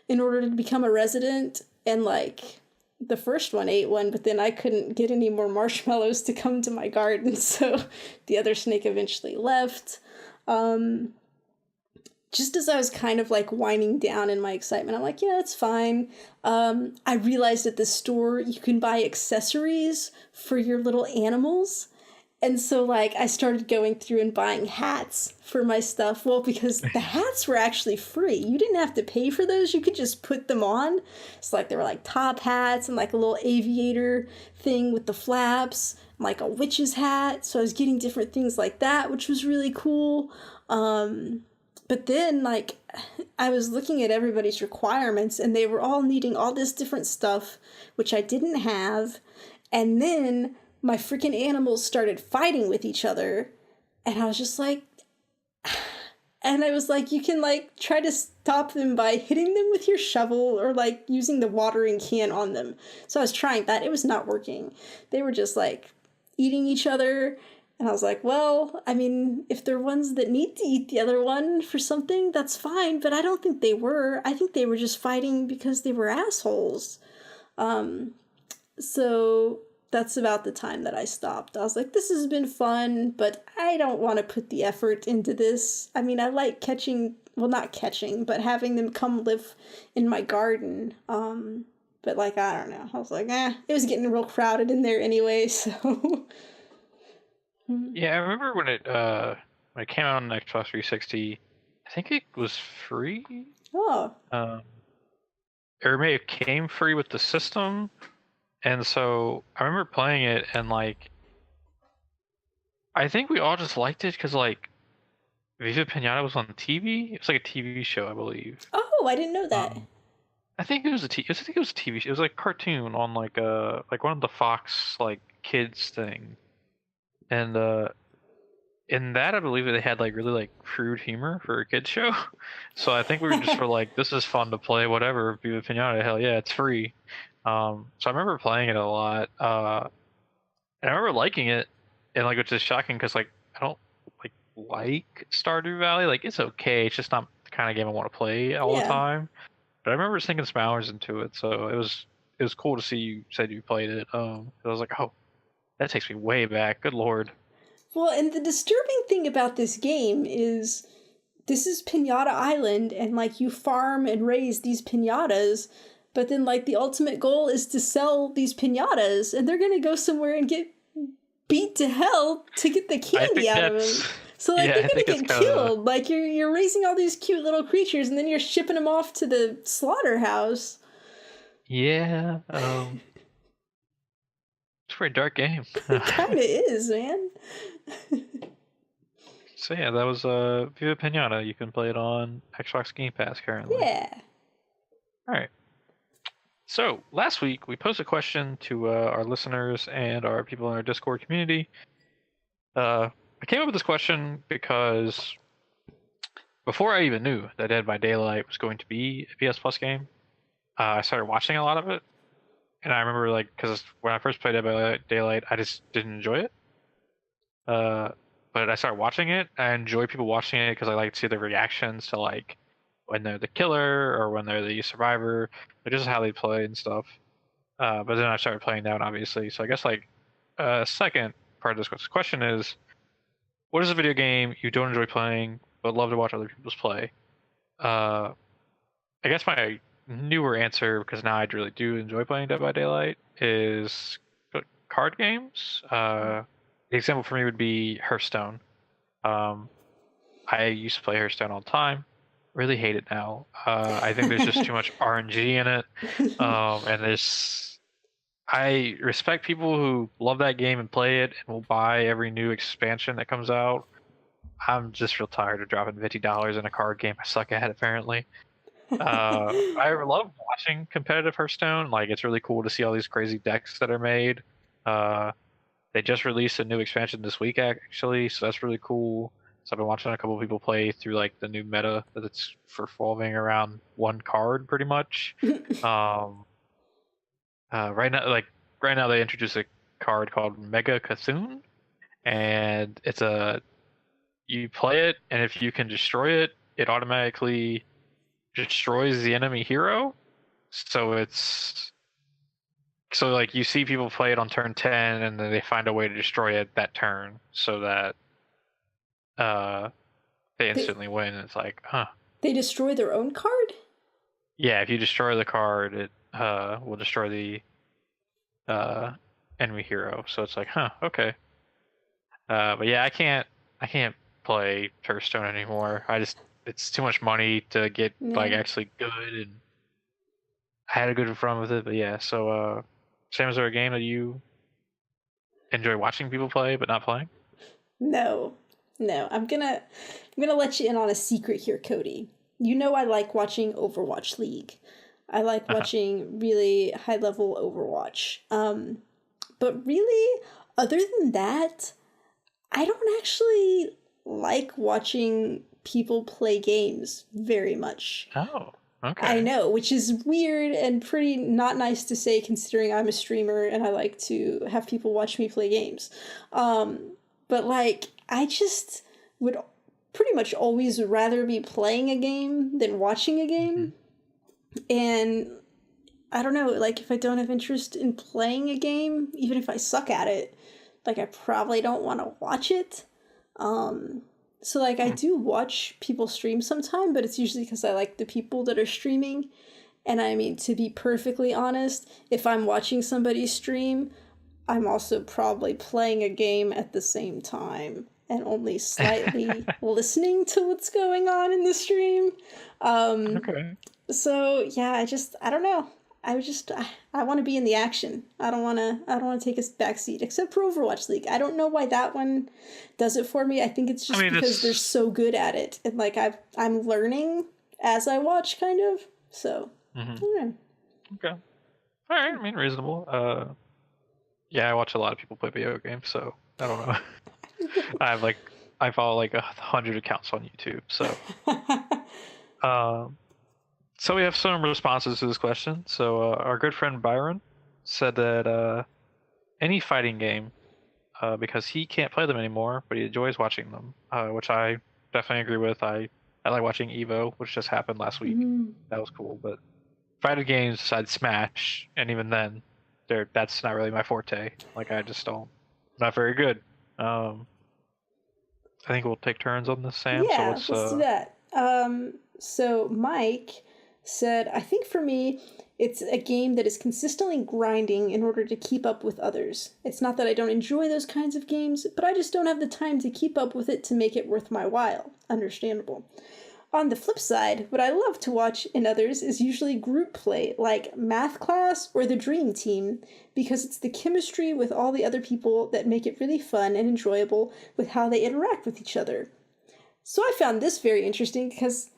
in order to become a resident. And like the first one ate one, but then I couldn't get any more marshmallows to come to my garden, so the other snake eventually left. Just as I was kind of like winding down in my excitement, I'm like, yeah, it's fine. I realized at the store you can buy accessories for your little animals. And so, like, I started going through and buying hats for my stuff. Well, because the hats were actually free. You didn't have to pay for those. You could just put them on. So, like, there were, like, top hats and, like, a little aviator thing with the flaps, and, like, a witch's hat. So I was getting different things like that, which was really cool. But then, like, I was looking at everybody's requirements, and they were all needing all this different stuff, which I didn't have. And then my freaking animals started fighting with each other, and I was just like, and I was like, you can like try to stop them by hitting them with your shovel or like using the watering can on them. So I was trying that. It was not working. They were just like eating each other, and I was like, well, I mean, if they're ones that need to eat the other one for something, that's fine, but I don't think they were. I think they were just fighting because they were assholes. So that's about the time that I stopped. I was like, this has been fun, but I don't want to put the effort into this. I mean, I like not catching, but having them come live in my garden. But like, I don't know. I was like, it was getting real crowded in there anyway, so. Yeah, I remember when it came out on Xbox 360, I think it was free. Oh. Or maybe it came free with the system. And so I remember playing it, and like, I think we all just liked it because like, Viva Pinata was on TV. It was like a TV show, I believe. Oh, I didn't know that. I think it was a TV show. It was like a cartoon on like one of the Fox like kids thing, and in that I believe they had like really like crude humor for a kids show. So I think we were just like, this is fun to play. Whatever, Viva Pinata, hell yeah, it's free. So I remember playing it a lot. And I remember liking it, and like, which is shocking because like I don't like Stardew Valley. Like it's okay. It's just not the kind of game I want to play all the Yeah. time. But I remember sinking some hours into it, so it was cool to see you said you played it. I was like, oh, that takes me way back. Good lord. Well, and the disturbing thing about this game is this is Pinata Island, and like you farm and raise these pinatas, but then like the ultimate goal is to sell these pinatas, and they're gonna go somewhere and get beat to hell to get the candy out of them. So like they're gonna get killed. Like you're raising all these cute little creatures, and then you're shipping them off to the slaughterhouse. Yeah. It's a very dark game. It kind of is, man. So yeah, that was Viva Pinata. You can play it on Xbox Game Pass currently. Yeah. All right. So last week we posed a question to our listeners and our people in our Discord community. I came up with this question because before I even knew that Dead by Daylight was going to be a PS Plus game, I started watching a lot of it, and I remember like because when I first played Dead by Daylight, I just didn't enjoy it. But I started watching it. I enjoy people watching it because I like to see their reactions to like when they're the killer or when they're the survivor, or just how they play and stuff. But then I started playing that one, obviously. So I guess like second part of this question is, what is a video game you don't enjoy playing but love to watch other people's play? I guess my newer answer, because now I really do enjoy playing Dead by Daylight, is card games. The example for me would be Hearthstone. I used to play Hearthstone all the time. Really hate it now. I think there's just too much RNG in it, and I respect people who love that game and play it and will buy every new expansion that comes out. I'm just real tired of dropping $50 in a card game I suck at, apparently. I love watching competitive Hearthstone. Like, it's really cool to see all these crazy decks that are made. They just released a new expansion this week, actually, so that's really cool. So I've been watching a couple of people play through like the new meta that's revolving around one card, pretty much. Right now they introduced a card called Mega Cthulhu, and you play it, and if you can destroy it, it automatically destroys the enemy hero. So like you see people play it on turn 10, and then they find a way to destroy it that turn, so that they instantly win. It's like, huh? They destroy their own card? Yeah, if you destroy the card, it will destroy the enemy hero. So it's like, huh? Okay. But yeah, I can't play Hearthstone anymore. It's too much money to get like actually good, and I had a good run with it. But yeah, so Sam, is there a game that you enjoy watching people play but not playing? No. I'm gonna let you in on a secret here, Cody. You know I like watching Overwatch League. I like watching really high level Overwatch. But really, other than that, I don't actually like watching people play games very much. Oh, okay. I know, which is weird and pretty not nice to say considering I'm a streamer and I like to have people watch me play games. But like, I just would pretty much always rather be playing a game than watching a game. And I don't know, like if I don't have interest in playing a game, even if I suck at it, like I probably don't want to watch it. So like I do watch people stream sometime, but it's usually because I like the people that are streaming. And I mean, to be perfectly honest, if I'm watching somebody stream, I'm also probably playing a game at the same time and only slightly listening to what's going on in the stream. Okay. So yeah, I don't know. I want to be in the action. I don't want to take a backseat, except for Overwatch League. I don't know why that one does it for me. I think it's just because they're so good at it, and like I'm learning as I watch, kind of. So. Okay. All right. I mean, reasonable. Yeah, I watch a lot of people play video games, so I don't know. I follow like 100 accounts on YouTube, so. So we have some responses to this question. So our good friend Byron said that any fighting game because he can't play them anymore, but he enjoys watching them, which I definitely agree with. I like watching Evo, which just happened last week. Mm-hmm. That was cool. But fighting games besides Smash, and even then, that's not really my forte. Like I just don't, not very good. I think we'll take turns on this, Sam. So Yeah, let's do that. So Mike said, I think for me, it's a game that is consistently grinding in order to keep up with others. It's not that I don't enjoy those kinds of games, but I just don't have the time to keep up with it to make it worth my while. Understandable. On the flip side, what I love to watch in others is usually group play, like Math Class or the Dream Team, because it's the chemistry with all the other people that make it really fun and enjoyable with how they interact with each other. So I found this very interesting because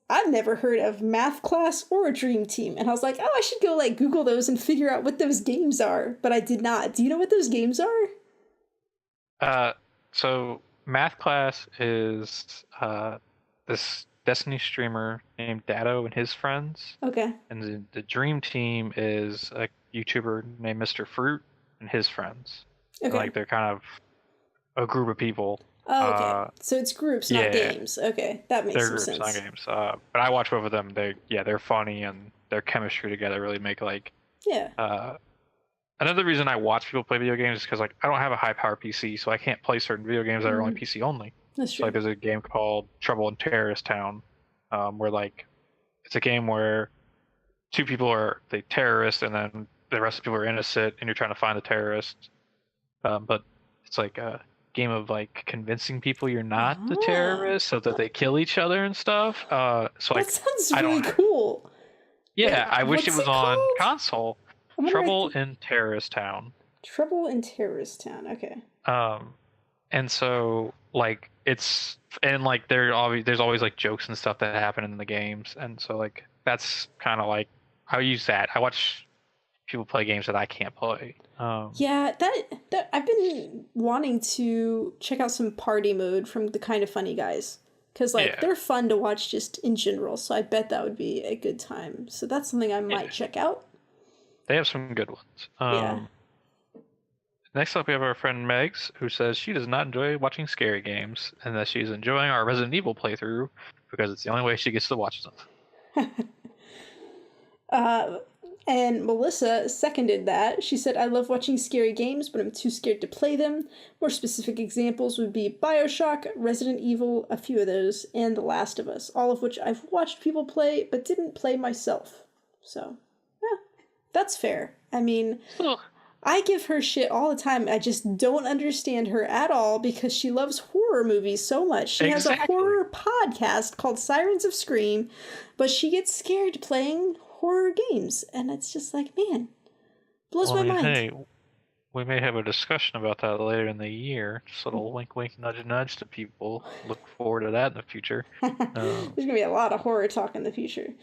I've never heard of Math Class or a Dream Team, and I was like, oh, I should go Google those and figure out what those games are, but I did not. Do you know what those games are? So Math Class is this Destiny streamer named Datto and his friends. Okay. And the Dream Team is a YouTuber named Mr. Fruit and his friends. Okay. And, they're kind of a group of people. Oh, okay. So it's groups, not games. Okay, that makes some sense. They're groups, not games. But I watch both of them. They're funny, and their chemistry together really make another reason I watch people play video games is because I don't have a high power PC, so I can't play certain video games that are only PC only. That's true. So there's a game called Trouble in Terrorist Town, where it's a game where two people are the terrorists and then the rest of the people are innocent, and you're trying to find the terrorist. But it's a game of convincing people you're not the terrorist, so that they kill each other and stuff. That sounds really cool. Yeah, I wish it was on console. Trouble in Terrorist Town. Trouble in Terrorist Town. Okay. And so there's always jokes and stuff that happen in the games, and so that's kind of I use that. I watch people play games that I can't play. Yeah, that I've been wanting to check out some party mode from the Kind of Funny guys, because they're fun to watch just in general. So I bet that would be a good time. So that's something I might check out. They have some good ones. Next up, we have our friend Megs, who says she does not enjoy watching scary games, and that she's enjoying our Resident Evil playthrough because it's the only way she gets to watch them. And Melissa seconded that. She said, I love watching scary games, but I'm too scared to play them. More specific examples would be BioShock, Resident Evil, a few of those, and The Last of Us, all of which I've watched people play, but didn't play myself. So, yeah, that's fair. I mean, I give her shit all the time. I just don't understand her at all because she loves horror movies so much. She has a horror podcast called Sirens of Scream, but she gets scared playing horror games, and it's just man, blows my mind. Hey, we may have a discussion about that later in the year. Just a little wink, wink, nudge, nudge to people. Look forward to that in the future. There's gonna be a lot of horror talk in the future.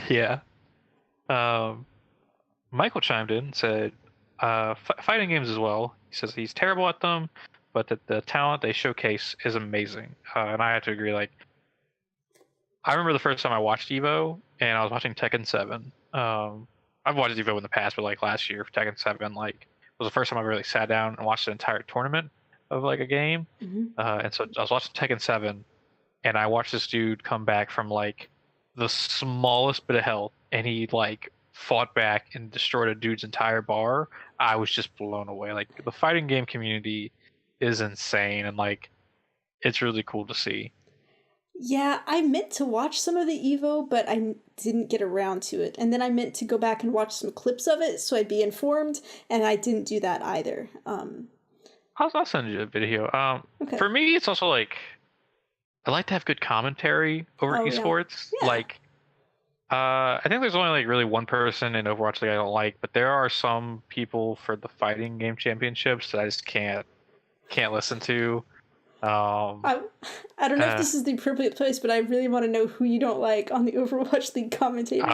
Yeah. Michael chimed in and said, fighting games as well. He says he's terrible at them, but that the talent they showcase is amazing. And I have to agree. I remember the first time I watched Evo, and I was watching Tekken 7. I've watched Evo in the past, but last year, Tekken 7 was the first time I really sat down and watched an entire tournament of a game. Mm-hmm. And so I was watching Tekken 7, and I watched this dude come back from the smallest bit of health, and he fought back and destroyed a dude's entire bar. I was just blown away. The fighting game community is insane, and it's really cool to see. Yeah, I meant to watch some of the Evo, but I didn't get around to it. And then I meant to go back and watch some clips of it so I'd be informed, and I didn't do that either. I'll send you a video. Okay. For me, it's also I like to have good commentary over esports. Yeah. I think there's only really one person in Overwatch that I don't like, but there are some people for the fighting game championships that I just can't listen to. I don't know if this is the appropriate place, but I really want to know who you don't like on the Overwatch League commentators.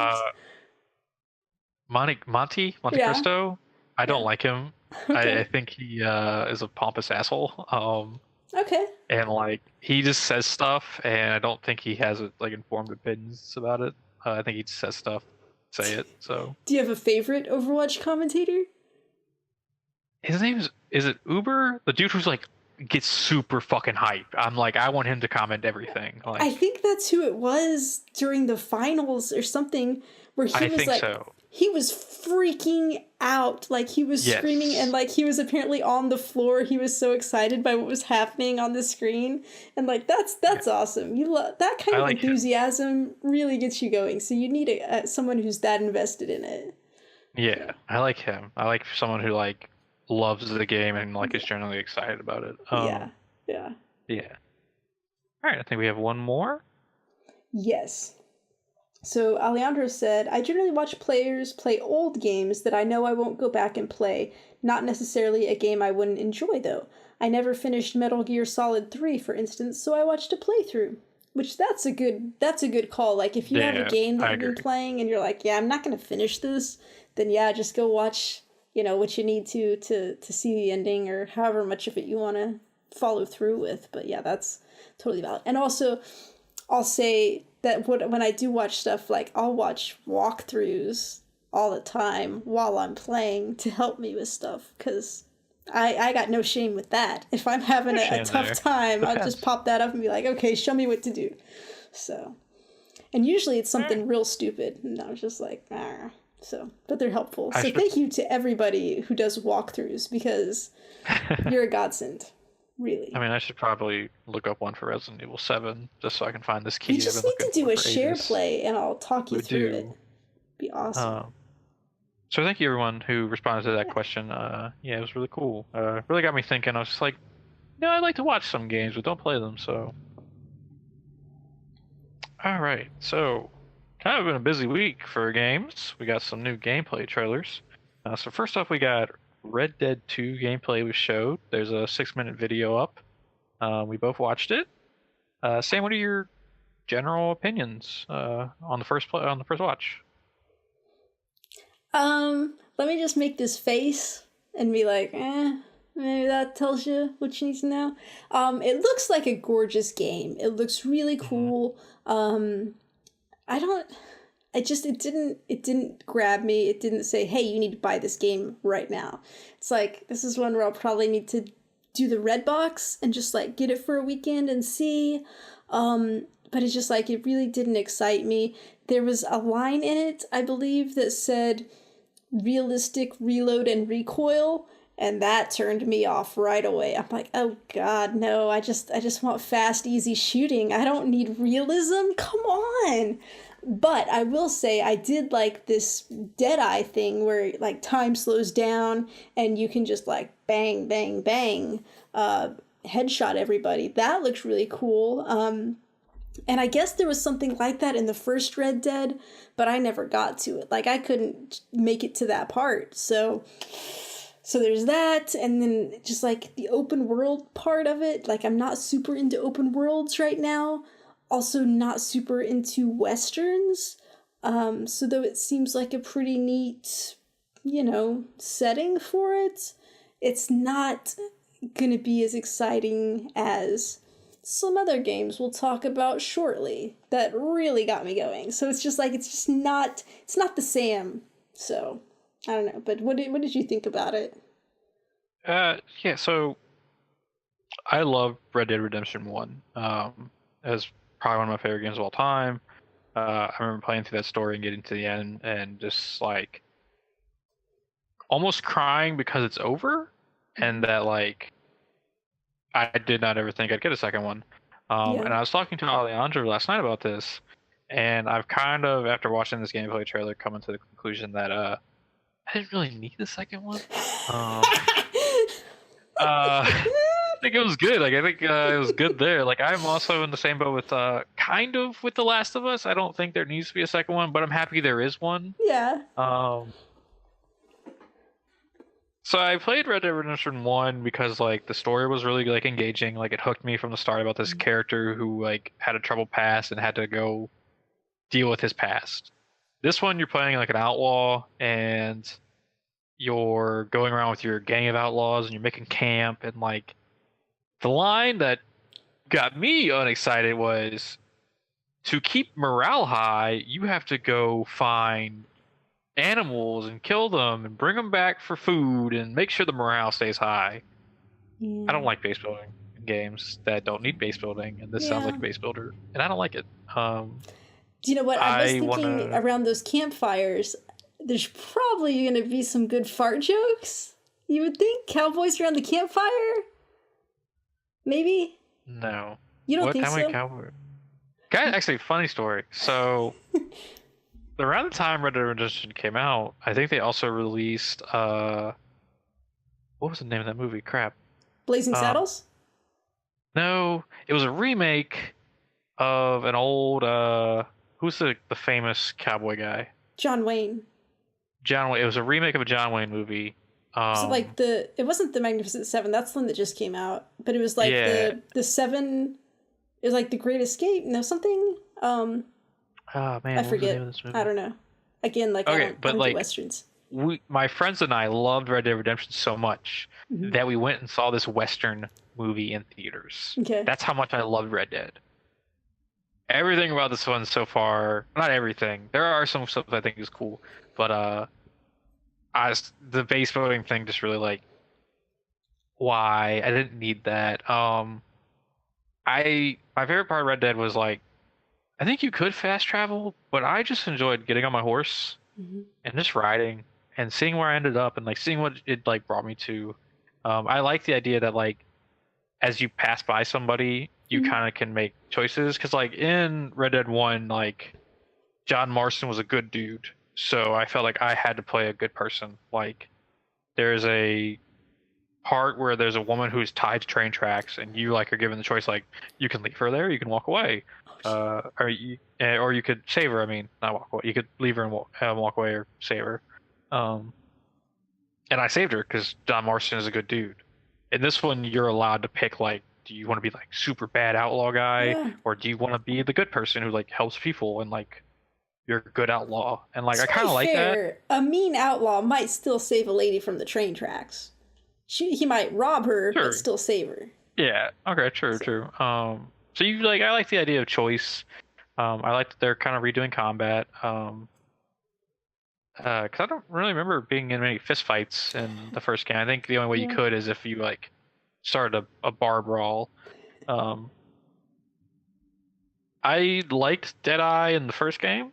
Monte Cristo. I don't like him. Okay. I think he is a pompous asshole. Okay. And he just says stuff, and I don't think he has informed opinions about it. I think he just says stuff, say it. So. Do you have a favorite Overwatch commentator? His name is is it Uber? The dude who's like gets super fucking hype. I'm like, I want him to comment everything. Like, I think that's who it was during the finals or something, where he I was think like, so. he was freaking out, like he was screaming, and Yes. like he was apparently on the floor. He was so excited by what was happening on the screen, and like that's awesome. That kind I of like him. enthusiasm really gets you going. So you need someone who's that invested in it. Yeah, I like him. I like someone who like loves the game and like is generally excited about it. Yeah, yeah, Yeah. All right, I think we have one more. yes. So Alejandro said, I generally watch players play old games that I know I won't go back and play. Not necessarily a game I wouldn't enjoy, though. I never finished Metal Gear Solid 3, for instance, so I watched a playthrough. Which that's a good call. Like if you have a Yeah, game that I you've been agree. playing and you're like, yeah, I'm not gonna finish this, then yeah, just go watch, what you need to see the ending or however much of it you wanna follow through with. But yeah, that's totally valid. And also I'll say that when I do watch stuff, like I'll watch walkthroughs all the time while I'm playing to help me with stuff, because I got no shame with that. If I'm having No a shame tough there. time, I'll just Depends. pop that up and be like, okay, show me what to do. So, and usually it's All right. something real stupid, and I was just like, ah. So, but they're helpful. I So should. thank you to everybody who does walkthroughs, because you're a godsend, really. I mean, I should probably look up one for Resident Evil 7 just so I can find this We key I've just been need looking to do for a share ages. play, and I'll talk you We through it. do. Be awesome. Um, so thank you everyone who responded to that Yeah. question. Yeah, it was really cool. Really got me thinking. I was just like, no, I like to watch some games, but don't play them. So, all right. So, kind of been a busy week for games. We got some new gameplay trailers. So first off, we got Red Dead 2 gameplay was showed. There's a 6-minute video up. We both watched it. Sam, what are your general opinions on the first watch? Let me just make this face and be like, maybe that tells you what you need to know. It looks like a gorgeous game. It looks really Mhm. cool. I don't it didn't grab me. It didn't say, "Hey, you need to buy this game right now." It's like this is one where I'll probably need to do the red box and just like get it for a weekend and see. But it's just like it really didn't excite me. There was a line in it, I believe, that said realistic reload and recoil, and that turned me off right away. I'm like, oh god, no, I just want fast, easy shooting. I don't need realism. Come on. But I will say I did like this Deadeye thing where like time slows down and you can just like bang, bang, bang, headshot everybody. That looks really cool. And I guess there was something like that in the first Red Dead, but I never got to it. Like I couldn't make it to that part. So there's that, and then just like the open world part of it. Like I'm not super into open worlds right now. Also not super into westerns. So though it seems like a pretty neat, setting for it, it's not gonna be as exciting as some other games we'll talk about shortly that really got me going. So it's just like it's not the same. So I don't know, but what did you think about it? Yeah. So I love Red Dead Redemption 1. As probably one of my favorite games of all time. I remember playing through that story and getting to the end and just like almost crying because it's over, and that like I did not ever think I'd get a second one. Yeah. And I was talking to Alejandro last night about this, and I've kind of, after watching this gameplay trailer, come to the conclusion that I didn't really need the second one. Um, I think it was good. Like I think it was good there. Like I'm also in the same boat with kind of with The Last of Us. I don't think there needs to be a second one, but I'm happy there is one. Yeah. Um, so I played Red Dead Redemption 1 because like the story was really like engaging. Like it hooked me from the start about this character who like had a troubled past and had to go deal with his past. This one you're playing like an outlaw and you're going around with your gang of outlaws and you're making camp, and like the line that got me unexcited was, to keep morale high, you have to go find animals and kill them and bring them back for food and make sure the morale stays high. Yeah. I don't like base building games that don't need base building, and this sounds like Yeah. a base builder, and I don't like it. Do you know what? I was I thinking wanna. around those campfires, there's probably going to be some good fart jokes. You would think cowboys around the campfire? Maybe? No. You don't What? think How many so? cowboy? Guys, actually, funny story. So around the time Red Dead Redemption came out, I think they also released what was the name of that movie? Crap. Blazing Um, Saddles? no, it was a remake of an old who's the famous cowboy guy? John Wayne. John Wayne. It was a remake of a John Wayne movie. Was it like it wasn't the Magnificent Seven, that's the one that just came out. But it was like Yeah. the seven, it was like the Great Escape, no something? Oh man, I what was the forget. name of this movie? I don't know. Again, like Okay, I but don't do like Westerns. my friends and I loved Red Dead Redemption so much Mhm. that we went and saw this Western movie in theaters. Okay. That's how much I loved Red Dead. Everything about this one so far, not everything. There are some stuff I think is cool, but the base building thing just really like why I didn't need that. My favorite part of Red Dead was like I think you could fast travel, but I just enjoyed getting on my horse Mhm. and just riding and seeing where I ended up and like seeing what it like brought me to. I like the idea that like as you pass by somebody, you Mhm. kind of can make choices because like in Red Dead 1, like John Marston was a good dude, so I felt like I had to play a good person. Like there's a part where there's a woman who's tied to train tracks, and you like are given the choice like you can leave her there, you can walk away, or you could save her. I mean, not walk away. You could leave her and walk away or save her. Um, and I saved her because John Marston is a good dude. In this one, you're allowed to pick like, do you want to be like super bad outlaw guy, Yeah. or do you want to be the good person who like helps people and like you're a good outlaw? And like I To kind be of like that. fair, a mean outlaw might still save a lady from the train tracks. He might rob her, but Sure. still save her. Yeah. Okay. True. So, True. So you like I like the idea of choice. I like that they're kind of redoing combat. Because I don't really remember being in many fist fights in the first game. I think the only way you yeah. could is if you like started a bar brawl. Um, I liked Deadeye in the first game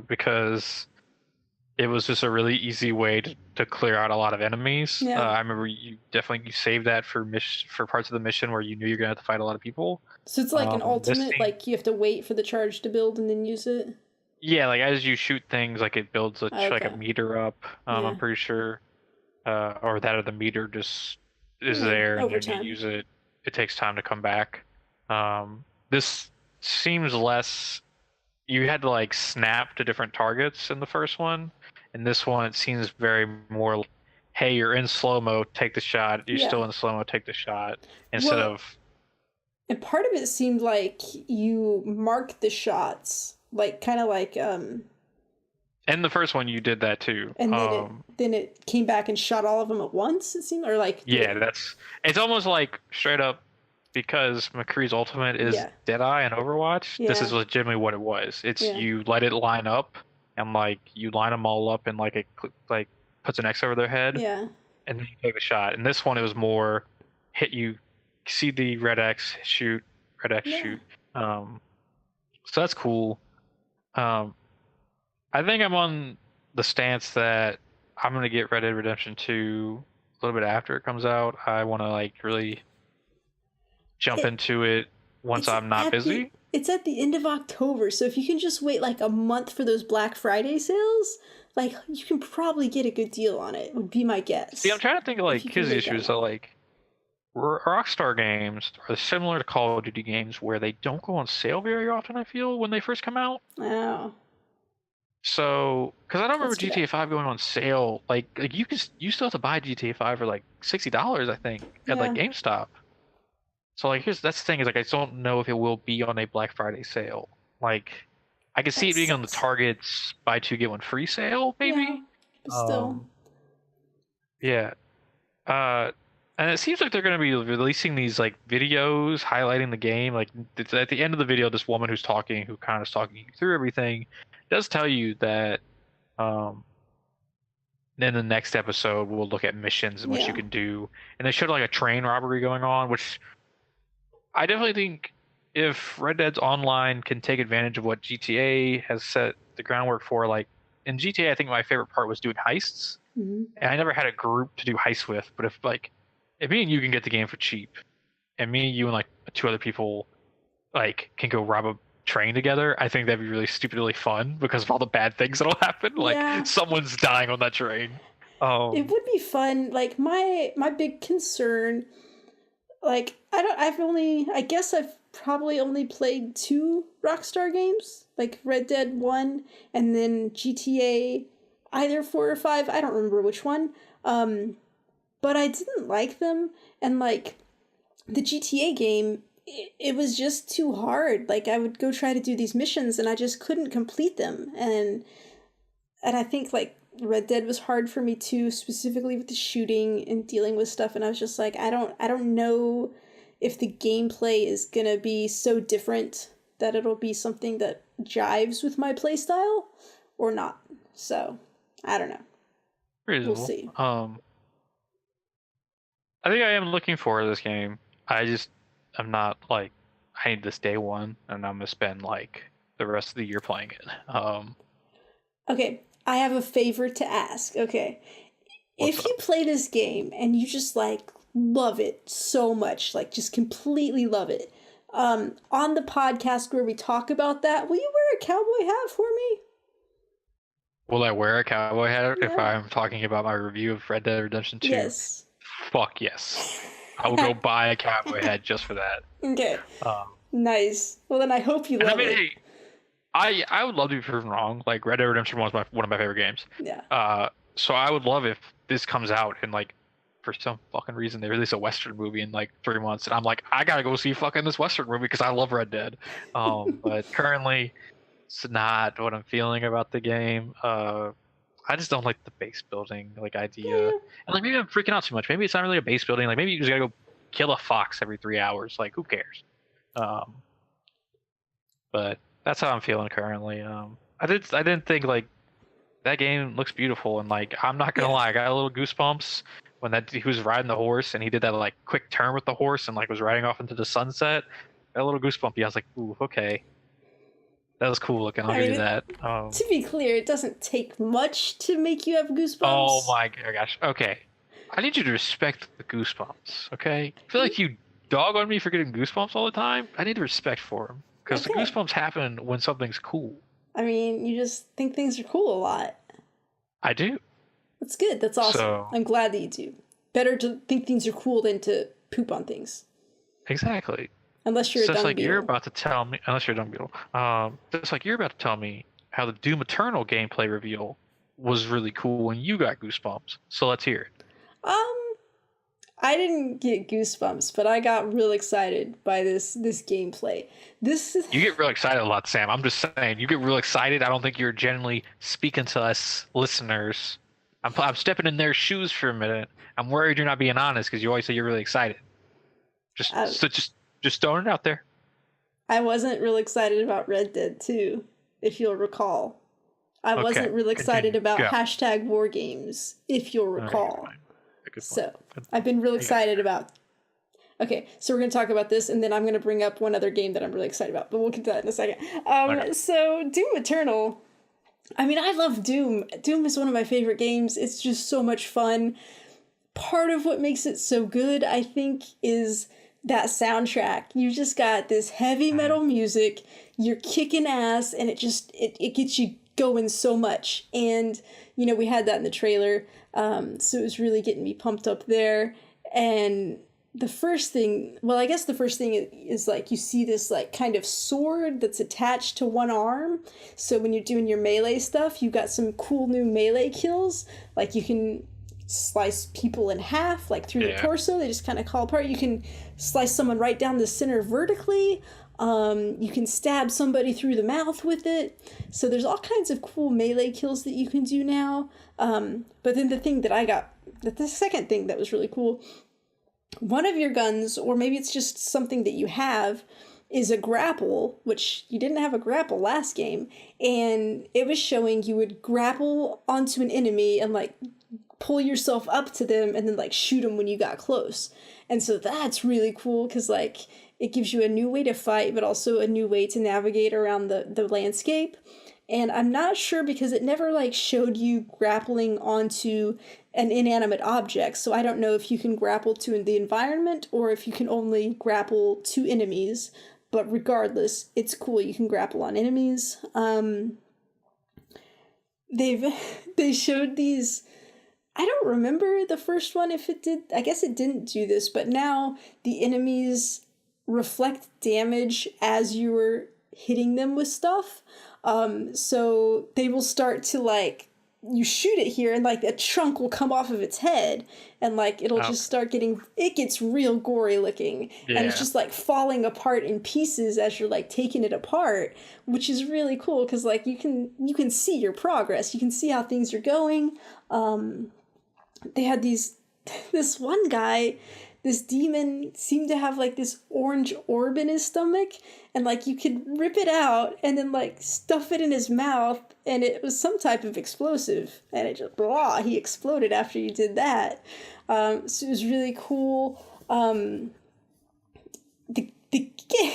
because it was just a really easy way to clear out a lot of enemies. Yeah. I remember you saved that for for parts of the mission where you knew you're gonna have to fight a lot of people. So it's like an This ultimate, thing, like you have to wait for the charge to build and then use it. yeah, like as you shoot things, like it builds like a Okay. meter up. Yeah. I'm pretty sure, or that or the meter just is Yeah, there, and over when you time. use it, it takes time to come back. This seems less. You had to like snap to different targets in the first one. In this one, it seems very more, hey, you're in slow mo, take the shot. You're Yeah. still in slow mo, take the shot. Instead Well, of, and part of it seemed like you marked the shots, like kind of like in the first one, you did that too. and then it came back and shot all of them at once. It seemed, or like Yeah, it's almost like straight up because McCree's ultimate is Yeah. Deadeye and Overwatch. This Yeah. is legitimately what it was. It's Yeah. you let it line up, and like you line them all up, and like it like puts an X over their head. Yeah. And then you take the shot. And this one, it was more hit you, see the red X, shoot, red X, Yeah. shoot. So that's cool. I think I'm on the stance that I'm gonna get Red Dead Redemption 2 a little bit after it comes out. I want to like really jump It- into it once It's I'm not busy. It's at the end of October, so if you can just wait like a month for those Black Friday sales, like you can probably get a good deal on it. Would be my guess. See, I'm trying to think of like you can his wait that issues. So long. like Rockstar games are similar to Call of Duty games where they don't go on sale very often. I feel when they first come out. Oh, So, because I don't remember That's too GTA bad. 5 going on sale, like you still have to buy GTA 5 for like $60, I think, at like Yeah. GameStop. So like that's the thing is like I just don't know if it will be on a Black Friday sale. Like I could see That it being on the sucks. Target's buy two get one free sale, maybe. Yeah, but still. Yeah. And it seems like they're going to be releasing these like videos highlighting the game. Like it's at the end of the video, this woman who's talking, who kind of is talking you through everything, does tell you that Then the next episode we'll look at missions and what you can do. And they showed like a train robbery going on, which I definitely think if Red Dead's Online can take advantage of what GTA has set the groundwork for, like in GTA, I think my favorite part was doing heists. Mm-hmm. And I never had a group to do heists with, but if me and you can get the game for cheap, and me, you, and like 2 other people like can go rob a train together, I think that'd be really stupidly fun because of all the bad things that'll happen. Like someone's dying on that train. It would be fun. Like my big concern, like I guess I've probably only played 2 Rockstar games, like Red Dead 1 and then GTA either 4 or 5, I don't remember which one. But I didn't like them, and like the GTA game, it was just too hard. Like I would go try to do these missions and I just couldn't complete them. And I think like Red Dead was hard for me too, specifically with the shooting and dealing with stuff, and I was just like, I don't know if the gameplay is gonna be so different that it'll be something that jives with my playstyle or not. So I don't know. Reasonable. We'll see. I think I am looking forward to this game. I'm not like, I need this day one and I'm gonna spend like the rest of the year playing it. Okay, I have a favor to ask. Okay, if you play this game and you just like love it so much, like just completely love it, on the podcast where we talk about that, will you wear a cowboy hat for me? Will I wear a cowboy hat if I'm talking about my review of Red Dead Redemption 2? Yes. Fuck yes. I will go buy a cowboy hat just for that. Okay. Nice. Well, then I hope you love it. Hey, I would love to be proven wrong. Like Red Dead Redemption 1 is one of my favorite games. Yeah. So I would love if this comes out and like for some fucking reason they release a Western movie in like 3 months, and I'm like, I gotta go see fucking this Western movie because I love Red Dead. But currently it's not what I'm feeling about the game. I just don't like the base building like idea, and like maybe I'm freaking out too much. Maybe it's not really a base building. Like maybe you just gotta go kill a fox every 3 hours. Like who cares? But that's how I'm feeling currently. I didn't think like that game looks beautiful, and like I'm not gonna lie, I got a little goosebumps when he was riding the horse and he did that like quick turn with the horse and like was riding off into the sunset. Got a little goosebumpy. I was like, ooh, okay. That was cool looking. I'll give you that. To be clear, it doesn't take much to make you have goosebumps. Oh my gosh. Okay. I need you to respect the goosebumps, okay? I feel like you dog on me for getting goosebumps all the time. I need respect for them. Because the goosebumps happen when something's cool. I mean, you just think things are cool a lot. I do. That's good. That's awesome. I'm glad that you do. Better to think things are cool than to poop on things. Exactly. Unless you're a dung beetle. You're about to tell me, unless you're a dung beetle, just like you're about to tell me how the Doom Eternal gameplay reveal was really cool when you got goosebumps. So let's hear it. I didn't get goosebumps, but I got real excited by this gameplay. You get real excited a lot, Sam. I'm just saying, you get real excited. I don't think you're genuinely speaking to us listeners. I'm stepping in their shoes for a minute. I'm worried you're not being honest because you always say you're really excited. Just throwing it out there. I wasn't real excited about Red Dead 2, if you'll recall. I wasn't real excited about #WarGames, if you'll recall. So, I've been real excited about... Okay, so we're going to talk about this, and then I'm going to bring up one other game that I'm really excited about, but we'll get to that in a second. So, Doom Eternal... I mean, I love Doom. Doom is one of my favorite games. It's just so much fun. Part of what makes it so good, I think, is that soundtrack. You just got this heavy metal music, you're kicking ass, and it gets you going so much. And, you know, we had that in the trailer, so it was really getting me pumped up there. And the first thing is like you see this like kind of sword that's attached to one arm. So when you're doing your melee stuff, you've got some cool new melee kills. Like you can slice people in half, like through the torso. They just kind of fall apart. You can slice someone right down the center vertically. You can stab somebody through the mouth with it. So there's all kinds of cool melee kills that you can do now. But then the second thing that was really cool, one of your guns, or maybe it's just something that you have, is a grapple, which you didn't have a grapple last game, and it was showing you would grapple onto an enemy and like pull yourself up to them and then like shoot them when you got close. And so that's really cool because like it gives you a new way to fight, but also a new way to navigate around the landscape. And I'm not sure because it never like showed you grappling onto an inanimate object, so I don't know if you can grapple to the environment or if you can only grapple to enemies. But regardless, it's cool. You can grapple on enemies. They showed these. I don't remember the first one if it did. I guess it didn't do this, but now the enemies reflect damage as you were hitting them with stuff. So they will start to like, you shoot it here and like a chunk will come off of its head and like it'll just start getting, it gets real gory looking. Yeah. And it's just like falling apart in pieces as you're like taking it apart, which is really cool because like you can see your progress. You can see how things are going. They had this one guy, this demon seemed to have like this orange orb in his stomach, and like you could rip it out and then like stuff it in his mouth, and it was some type of explosive, and it just he exploded after you did that. So it was really cool.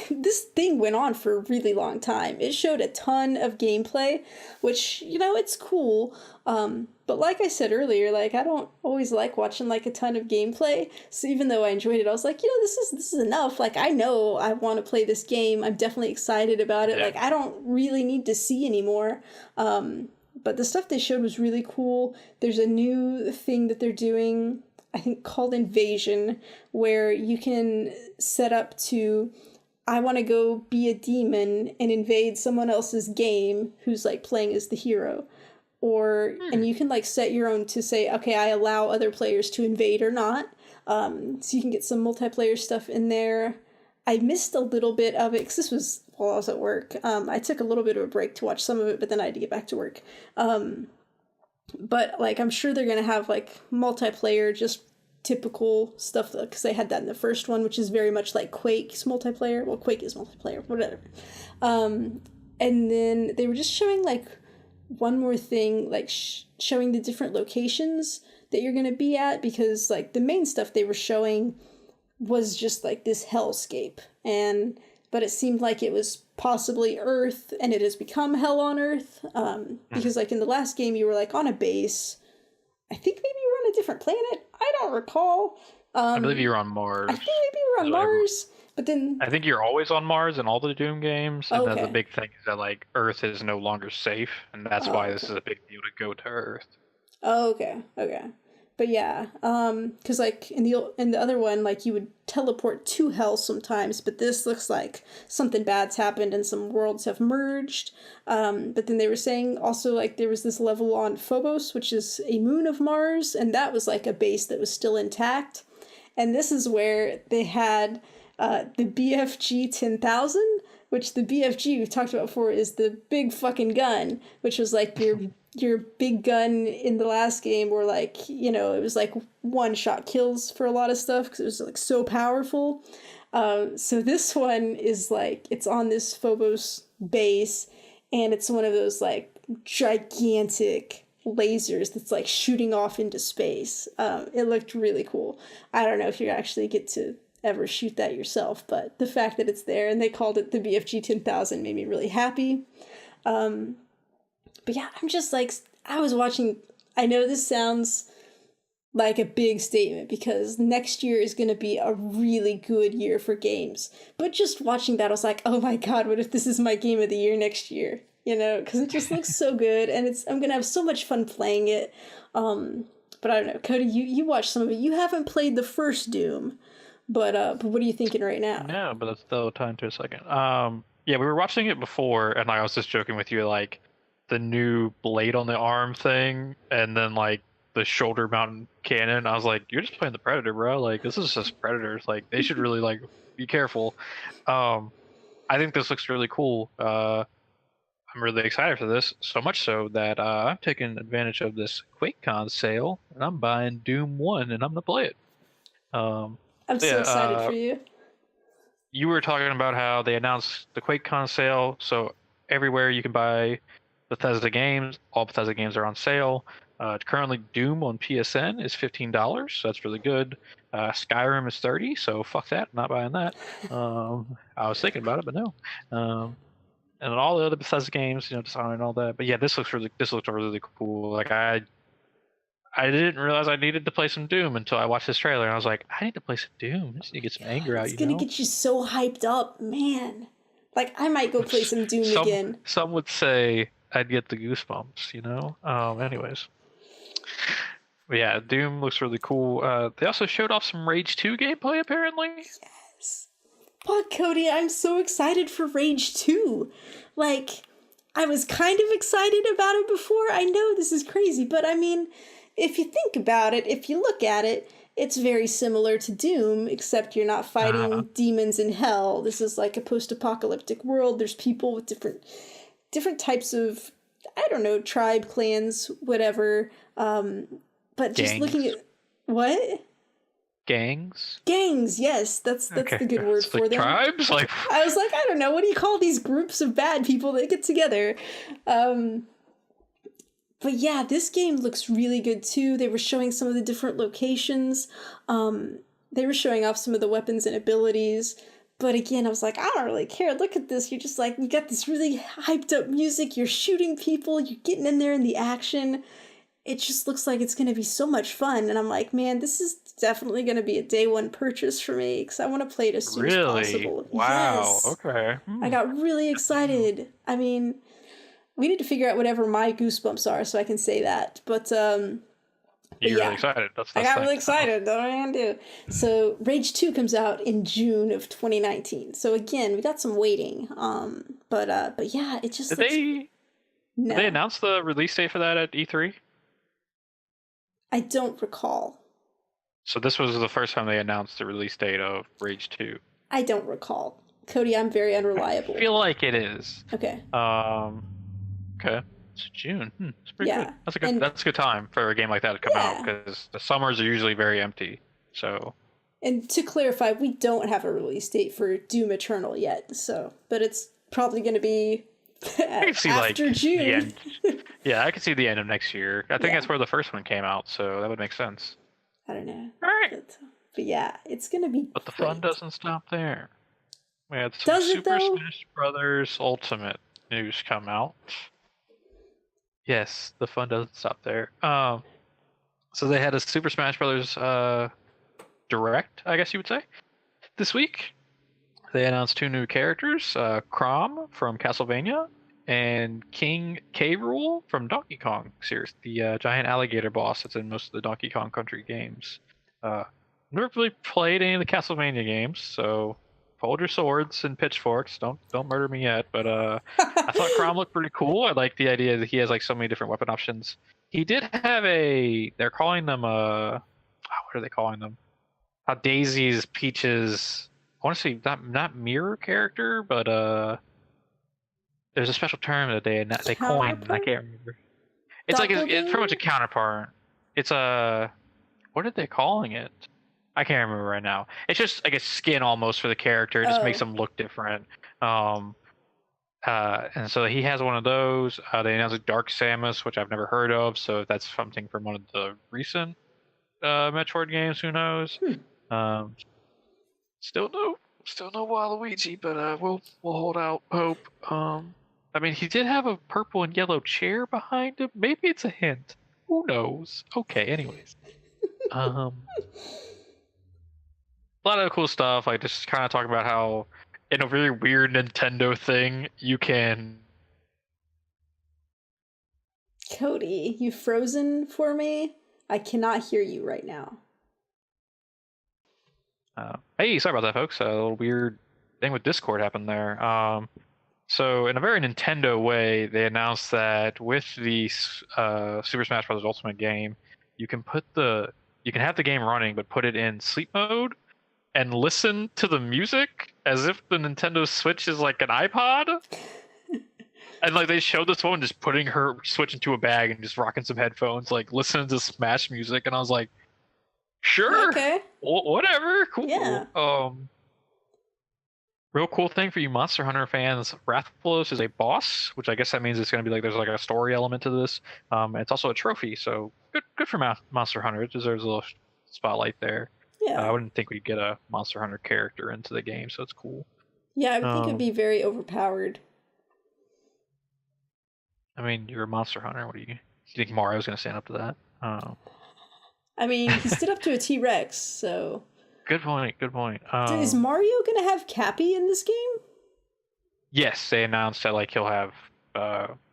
This thing went on for a really long time. It showed a ton of gameplay, which, you know, it's cool. But like I said earlier, like I don't always like watching like a ton of gameplay. So even though I enjoyed it, I was like, you know, this is enough. Like I know I want to play this game. I'm definitely excited about it. Yeah. Like I don't really need to see anymore. But the stuff they showed was really cool. There's a new thing that they're doing, I think called Invasion, where you can set up to, I want to go be a demon and invade someone else's game who's like playing as the hero. Or, and you can like set your own to say, okay, I allow other players to invade or not. So you can get some multiplayer stuff in there. I missed a little bit of it because this was while I was at work. I took a little bit of a break to watch some of it, but then I had to get back to work. But like I'm sure they're gonna have like multiplayer, just typical stuff because they had that in the first one, which is very much like Quake's multiplayer. Well, Quake is multiplayer, whatever. And then they were just showing like one more thing, like showing the different locations that you're gonna be at, because like the main stuff they were showing was just like this hellscape, but it seemed like it was possibly Earth, and it has become hell on Earth, because like in the last game you were like on a base. I think maybe you were on a different planet. I don't recall. I believe you were on Mars. I think maybe you were on Mars, but then I think you're always on Mars in all the Doom games, and then the big thing is that like Earth is no longer safe, and that's why this is a big deal to go to Earth. Oh, okay. But yeah, because like in the other one, like you would teleport to hell sometimes, but this looks like something bad's happened and some worlds have merged. But then they were saying also like there was this level on Phobos, which is a moon of Mars, and that was like a base that was still intact. And this is where they had the BFG 10,000, which the BFG we've talked about before is the big fucking gun, which was like your big gun in the last game, where like, you know, it was like one shot kills for a lot of stuff because it was like so powerful. So this one is like, it's on this Phobos base, and it's one of those like gigantic lasers that's like shooting off into space. It looked really cool. I don't know if you actually get to ever shoot that yourself, but the fact that it's there and they called it the BFG 10,000 made me really happy. But yeah, I'm just like, I was watching, I know this sounds like a big statement because next year is going to be a really good year for games, but just watching that, I was like, oh my God, what if this is my game of the year next year? You know, because it just looks so good, and I'm going to have so much fun playing it. But I don't know, Cody, you watched some of it. You haven't played the first Doom, but what are you thinking right now? No, but let's throw time to a second. Yeah, we were watching it before, and I was just joking with you, like, the new blade on the arm thing, and then like the shoulder mounted cannon. I was like, you're just playing the Predator, bro. Like, this is just Predators. Like, they should really like be careful. I think this looks really cool. I'm really excited for this, so much so that I'm taking advantage of this QuakeCon sale, and I'm buying Doom 1, and I'm gonna play it. I'm so excited for you. you were talking about how they announced the QuakeCon sale, so everywhere you can buy Bethesda games, all Bethesda games are on sale. Currently, Doom on PSN is $15, so that's really good. Skyrim is $30, so fuck that, not buying that. I was thinking about it, but no. And all the other Bethesda games, Dishonored and all that. But yeah, this looks really cool. Like I didn't realize I needed to play some Doom until I watched this trailer, and I was like, I need to play some Doom. I just need to get some anger out, It's gonna get you so hyped up, man. Like, I might go play some Doom again. Some would say I'd get the goosebumps, Anyways. But yeah, Doom looks really cool. They also showed off some Rage 2 gameplay, apparently. Yes. Fuck, Cody, I'm so excited for Rage 2. Like, I was kind of excited about it before. I know this is crazy, but I mean, if you think about it, if you look at it, it's very similar to Doom, except you're not fighting demons in hell. This is like a post-apocalyptic world. There's people with different types of, I don't know, tribe, clans, whatever. But just Gangs. looking at what? Gangs? Gangs, yes, that's Okay. the good word for them. Tribes? Like I was like, I don't know, what do you call these groups of bad people that get together? But yeah, this game looks really good too. They were showing some of the different locations. They were showing off some of the weapons and abilities. But again, I was like, I don't really care. Look at this. You're just like, you got this really hyped up music. You're shooting people. You're getting in there in the action. It just looks like it's going to be so much fun. And I'm like, man, this is definitely going to be a day one purchase for me because I want to play it as soon as possible. Wow. Yes. Okay. I got really excited. I mean, we need to figure out whatever my goosebumps are so I can say that. But you're really excited. I got really excited. That's what I'm going to do. So Rage 2 comes out in June of 2019. So again, we got some waiting. But yeah, it just Did they announce the release date for that at E3? I don't recall. So this was the first time they announced the release date of Rage 2. I don't recall. Cody, I'm very unreliable. I feel like it is. Okay. Okay. It's June. It's pretty good. That's a good time for a game like that to come out because the summers are usually very empty. So. And to clarify, we don't have a release date for Doom Eternal yet. So, but it's probably going to be after June. Yeah, I could see the end of next year. I think that's where the first one came out, so that would make sense. I don't know. All right. But yeah, it's going to be But the fun doesn't stop there. We had some Super Smash Brothers Ultimate news come out. Yes, the fun doesn't stop there. So they had a Super Smash Brothers Direct, I guess you would say, this week. They announced 2 new characters, Chrom from Castlevania and King K. Rool from Donkey Kong series, the giant alligator boss that's in most of the Donkey Kong Country games. Never really played any of the Castlevania games, so hold your swords and pitchforks. Don't murder me yet. But I thought Chrom looked pretty cool. I like the idea that he has like so many different weapon options. He did have they're calling them what are they calling them? How Daisy's Peach's, I want to say not mirror character, but there's a special term that they coined. I can't remember. It's like it's pretty much a counterpart. It's what are they calling it? I can't remember right now. It's just like a skin almost for the character. It just makes them look different. And so he has one of those. They announced Dark Samus, which I've never heard of. So if that's something from one of the recent Metroid games, who knows? Still no Waluigi, but we'll hold out hope. I mean, he did have a purple and yellow chair behind him. Maybe it's a hint. Who knows? Okay, anyways. A lot of cool stuff, like just kind of talking about how, in a very weird Nintendo thing, you can... Cody, you frozen for me? I cannot hear you right now. Hey, sorry about that, folks. A little weird thing with Discord happened there. So in a very Nintendo way, they announced that with the Super Smash Bros. Ultimate game, you can have the game running, but put it in sleep mode and listen to the music as if the Nintendo Switch is like an iPod. And like they showed this woman just putting her Switch into a bag and just rocking some headphones, like listening to Smash music, and I was like, sure, okay, whatever, cool. Yeah. Real cool thing for you Monster Hunter fans, Rathalos is a boss, which I guess that means it's going to be like there's like a story element to this. It's also a trophy, so good for Monster Hunter. It deserves a little spotlight there. I Yeah. wouldn't think we'd get a Monster Hunter character into the game, so it's cool. Yeah, I would think it'd Um, be very overpowered. I mean, you're a Monster Hunter. What do you think Mario's going to stand up to that? I mean, he stood up to a T Rex, so. Good point. Good point. Is Mario gonna have Cappy in this game? Yes, they announced that like he'll have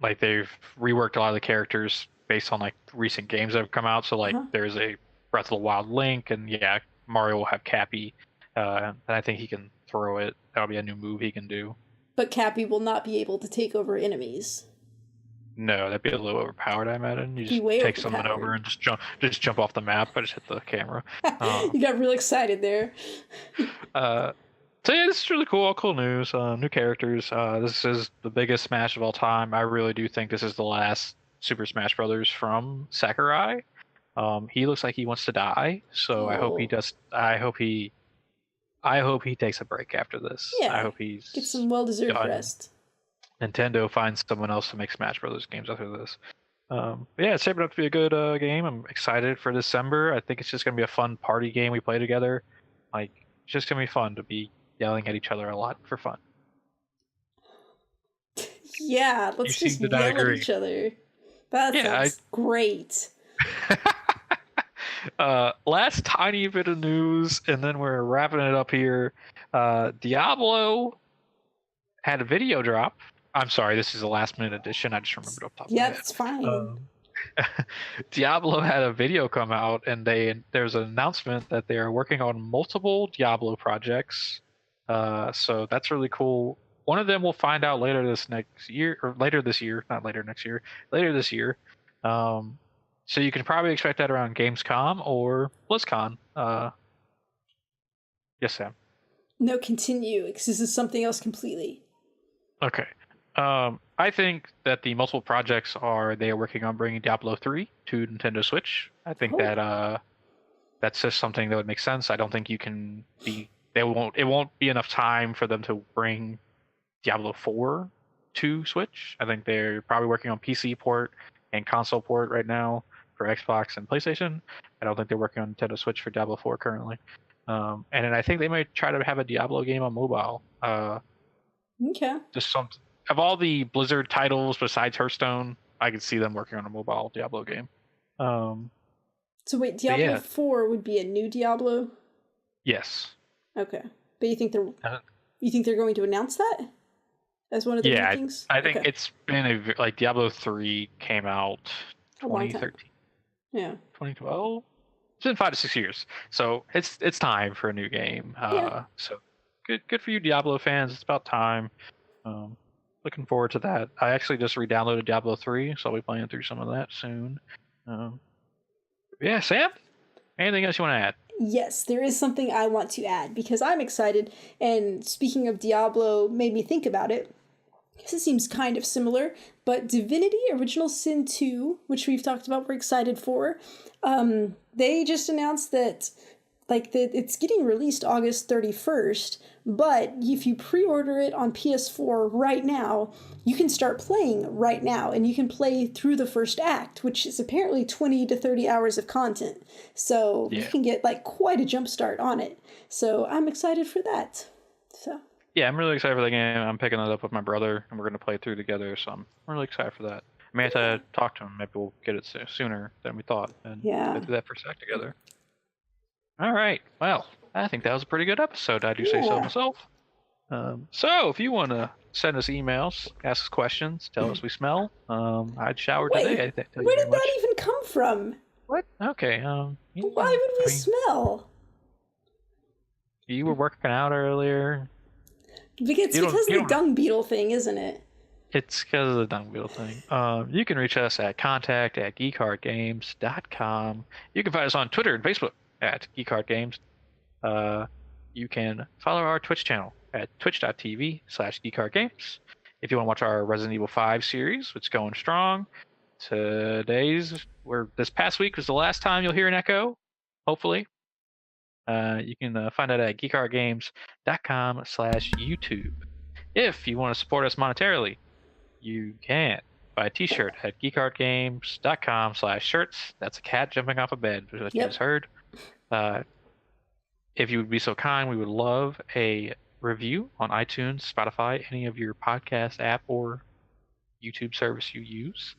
like they've reworked a lot of the characters based on like recent games that have come out. So like Uh-huh. there's a Breath of the Wild Link, and yeah, Mario will have Cappy, and I think he can throw it. That'll be a new move he can do. But Cappy will not be able to take over enemies. No, that'd be a little overpowered, I imagine. You Be just way take someone over overpowered. and just jump off the map. I just hit the camera. Uh, You got real excited there. uh, so yeah, this is really cool. All cool news. New characters. This is the biggest Smash of all time. I really do think this is the last Super Smash Brothers from Sakurai. He looks like he wants to die, so I hope he Oh, does. I hope he takes a break after this. I yeah. hope Get he's some well-deserved done. rest. Nintendo finds someone else to make Smash Brothers games after this. But yeah, it's shaping up to be a good game. I'm excited for December. I think it's just gonna be a fun party game we play together. Like, it's just gonna be fun to be yelling at each other a lot for fun. Yeah, You let's seem just to not yell at agree. each other. That Yeah, sounds great. last tiny bit of news, and then we're wrapping it up here. Diablo had a video drop. I'm sorry, this is a last minute edition. I just remembered off the top of my Yeah, head. that's fine. Um, Diablo had a video come out, and there's an announcement that they are working on multiple Diablo projects. So that's really cool. One of them we'll find out later this next year, or later this year, not later next year, later this year. Um, so you can probably expect that around Gamescom or BlizzCon. Yes, Sam. No, continue, because this is something else completely. Okay. I think that the multiple projects they are working on bringing Diablo 3 to Nintendo Switch. I think Oh, that's just something that would make sense. I don't think you can be it won't be enough time for them to bring Diablo 4 to Switch. I think they're probably working on PC port and console port right now for Xbox and PlayStation. I don't think they're working on Nintendo Switch for Diablo 4 currently. And then I think they might try to have a Diablo game on mobile. okay. Just some of all the Blizzard titles besides Hearthstone, I could see them working on a mobile Diablo game. Um, So wait, but Diablo yeah, 4 would be a new Diablo? yes, Okay. But uh, you think they're going to announce that as one of the new yeah. things? I think Okay. it's been like Diablo 3 came out A long time. 2013, Yeah. 2012. It's been 5 to 6 years, so it's time for a new game. Yeah. So good for you Diablo fans. It's about time. Um, Looking forward to that. I actually just re-downloaded Diablo 3, so I'll be playing through some of that soon. Um, yeah, Sam. Anything else you want to add? Yes, there is something I want to add because I'm excited. And speaking of Diablo, made me think about it. Because it seems kind of similar, but Divinity Original Sin 2, which we've talked about, we're excited for. They just announced that it's getting released August 31st, but if you pre-order it on PS4 right now, you can start playing right now, and you can play through the first act, which is apparently 20 to 30 hours of content. So you Yeah. can get like quite a jump start on it. So I'm excited for that. So Yeah, I'm really excited for that game. I'm picking it up with my brother, and we're going to play it through together, so I'm really excited for that. I may have yeah. to talk to him. Maybe we'll get it sooner than we thought and play Yeah. through that first act together. All right. Well, I think that was a pretty good episode. I do say so Yeah. myself. So if you want to send us emails, ask us questions, tell us we smell, I'd shower Wait, today. I tell you where very did that much. even come from? What? Okay. Why would we smell? You were working out earlier. Because You it's don't. because of You the don't. dung beetle thing, isn't it? It's because of the dung beetle thing. You can reach us at contact@geekheartgames.com. You can find us on Twitter and Facebook at geekheartgames. Uh, you can follow our Twitch channel at twitch.tv/geekheartgames. If you want to watch our Resident Evil 5 series, it's going strong. This past week was the last time you'll hear an echo, hopefully. You can find that at geekardgames.com/YouTube. If you want to support us monetarily, you can buy a t-shirt at geekardgames.com/shirts. That's a cat jumping off a bed, which you just heard. If you would be so kind, we would love a review on iTunes, Spotify, any of your podcast app or YouTube service you use.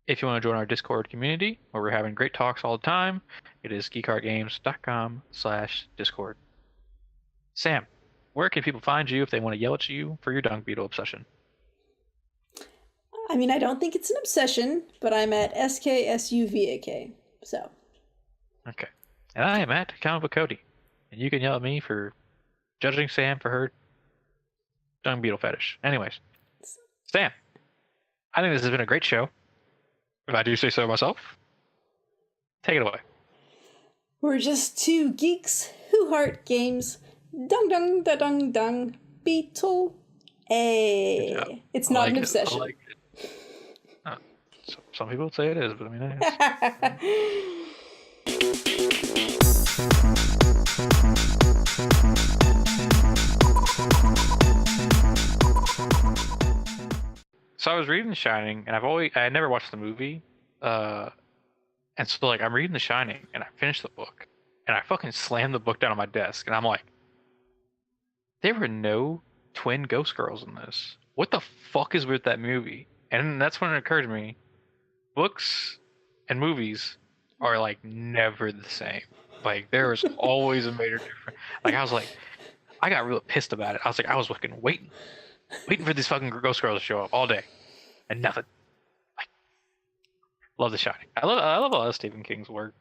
If you want to join our Discord community, where we're having great talks all the time, it is geekardgames.com/Discord. Sam, where can people find you if they want to yell at you for your dung beetle obsession? I mean, I don't think it's an obsession, but I'm at SKSUVAK. So. Okay. And I am at Comic Book Cody. And you can yell at me for judging Sam for her dung beetle fetish. Anyways, Sam, I think this has been a great show. If I do say so myself. Take it away. We're just two geeks who heart games. Dung dung da dung dung. Beetle. Hey. It's not an obsession. I like it. Some people would say it is, but I mean, So I was reading The Shining, and I had never watched the movie, and so like I'm reading The Shining, and I finished the book, and I fucking slammed the book down on my desk, and I'm like, there were no twin ghost girls in this. What the fuck is with that movie? And that's when it occurred to me, books and movies are like never the same. Like there is always a major difference. Like I got real pissed about it. I was fucking waiting for these fucking ghost girls to show up all day, and nothing. Like, love The Shining. I love all of Stephen King's work.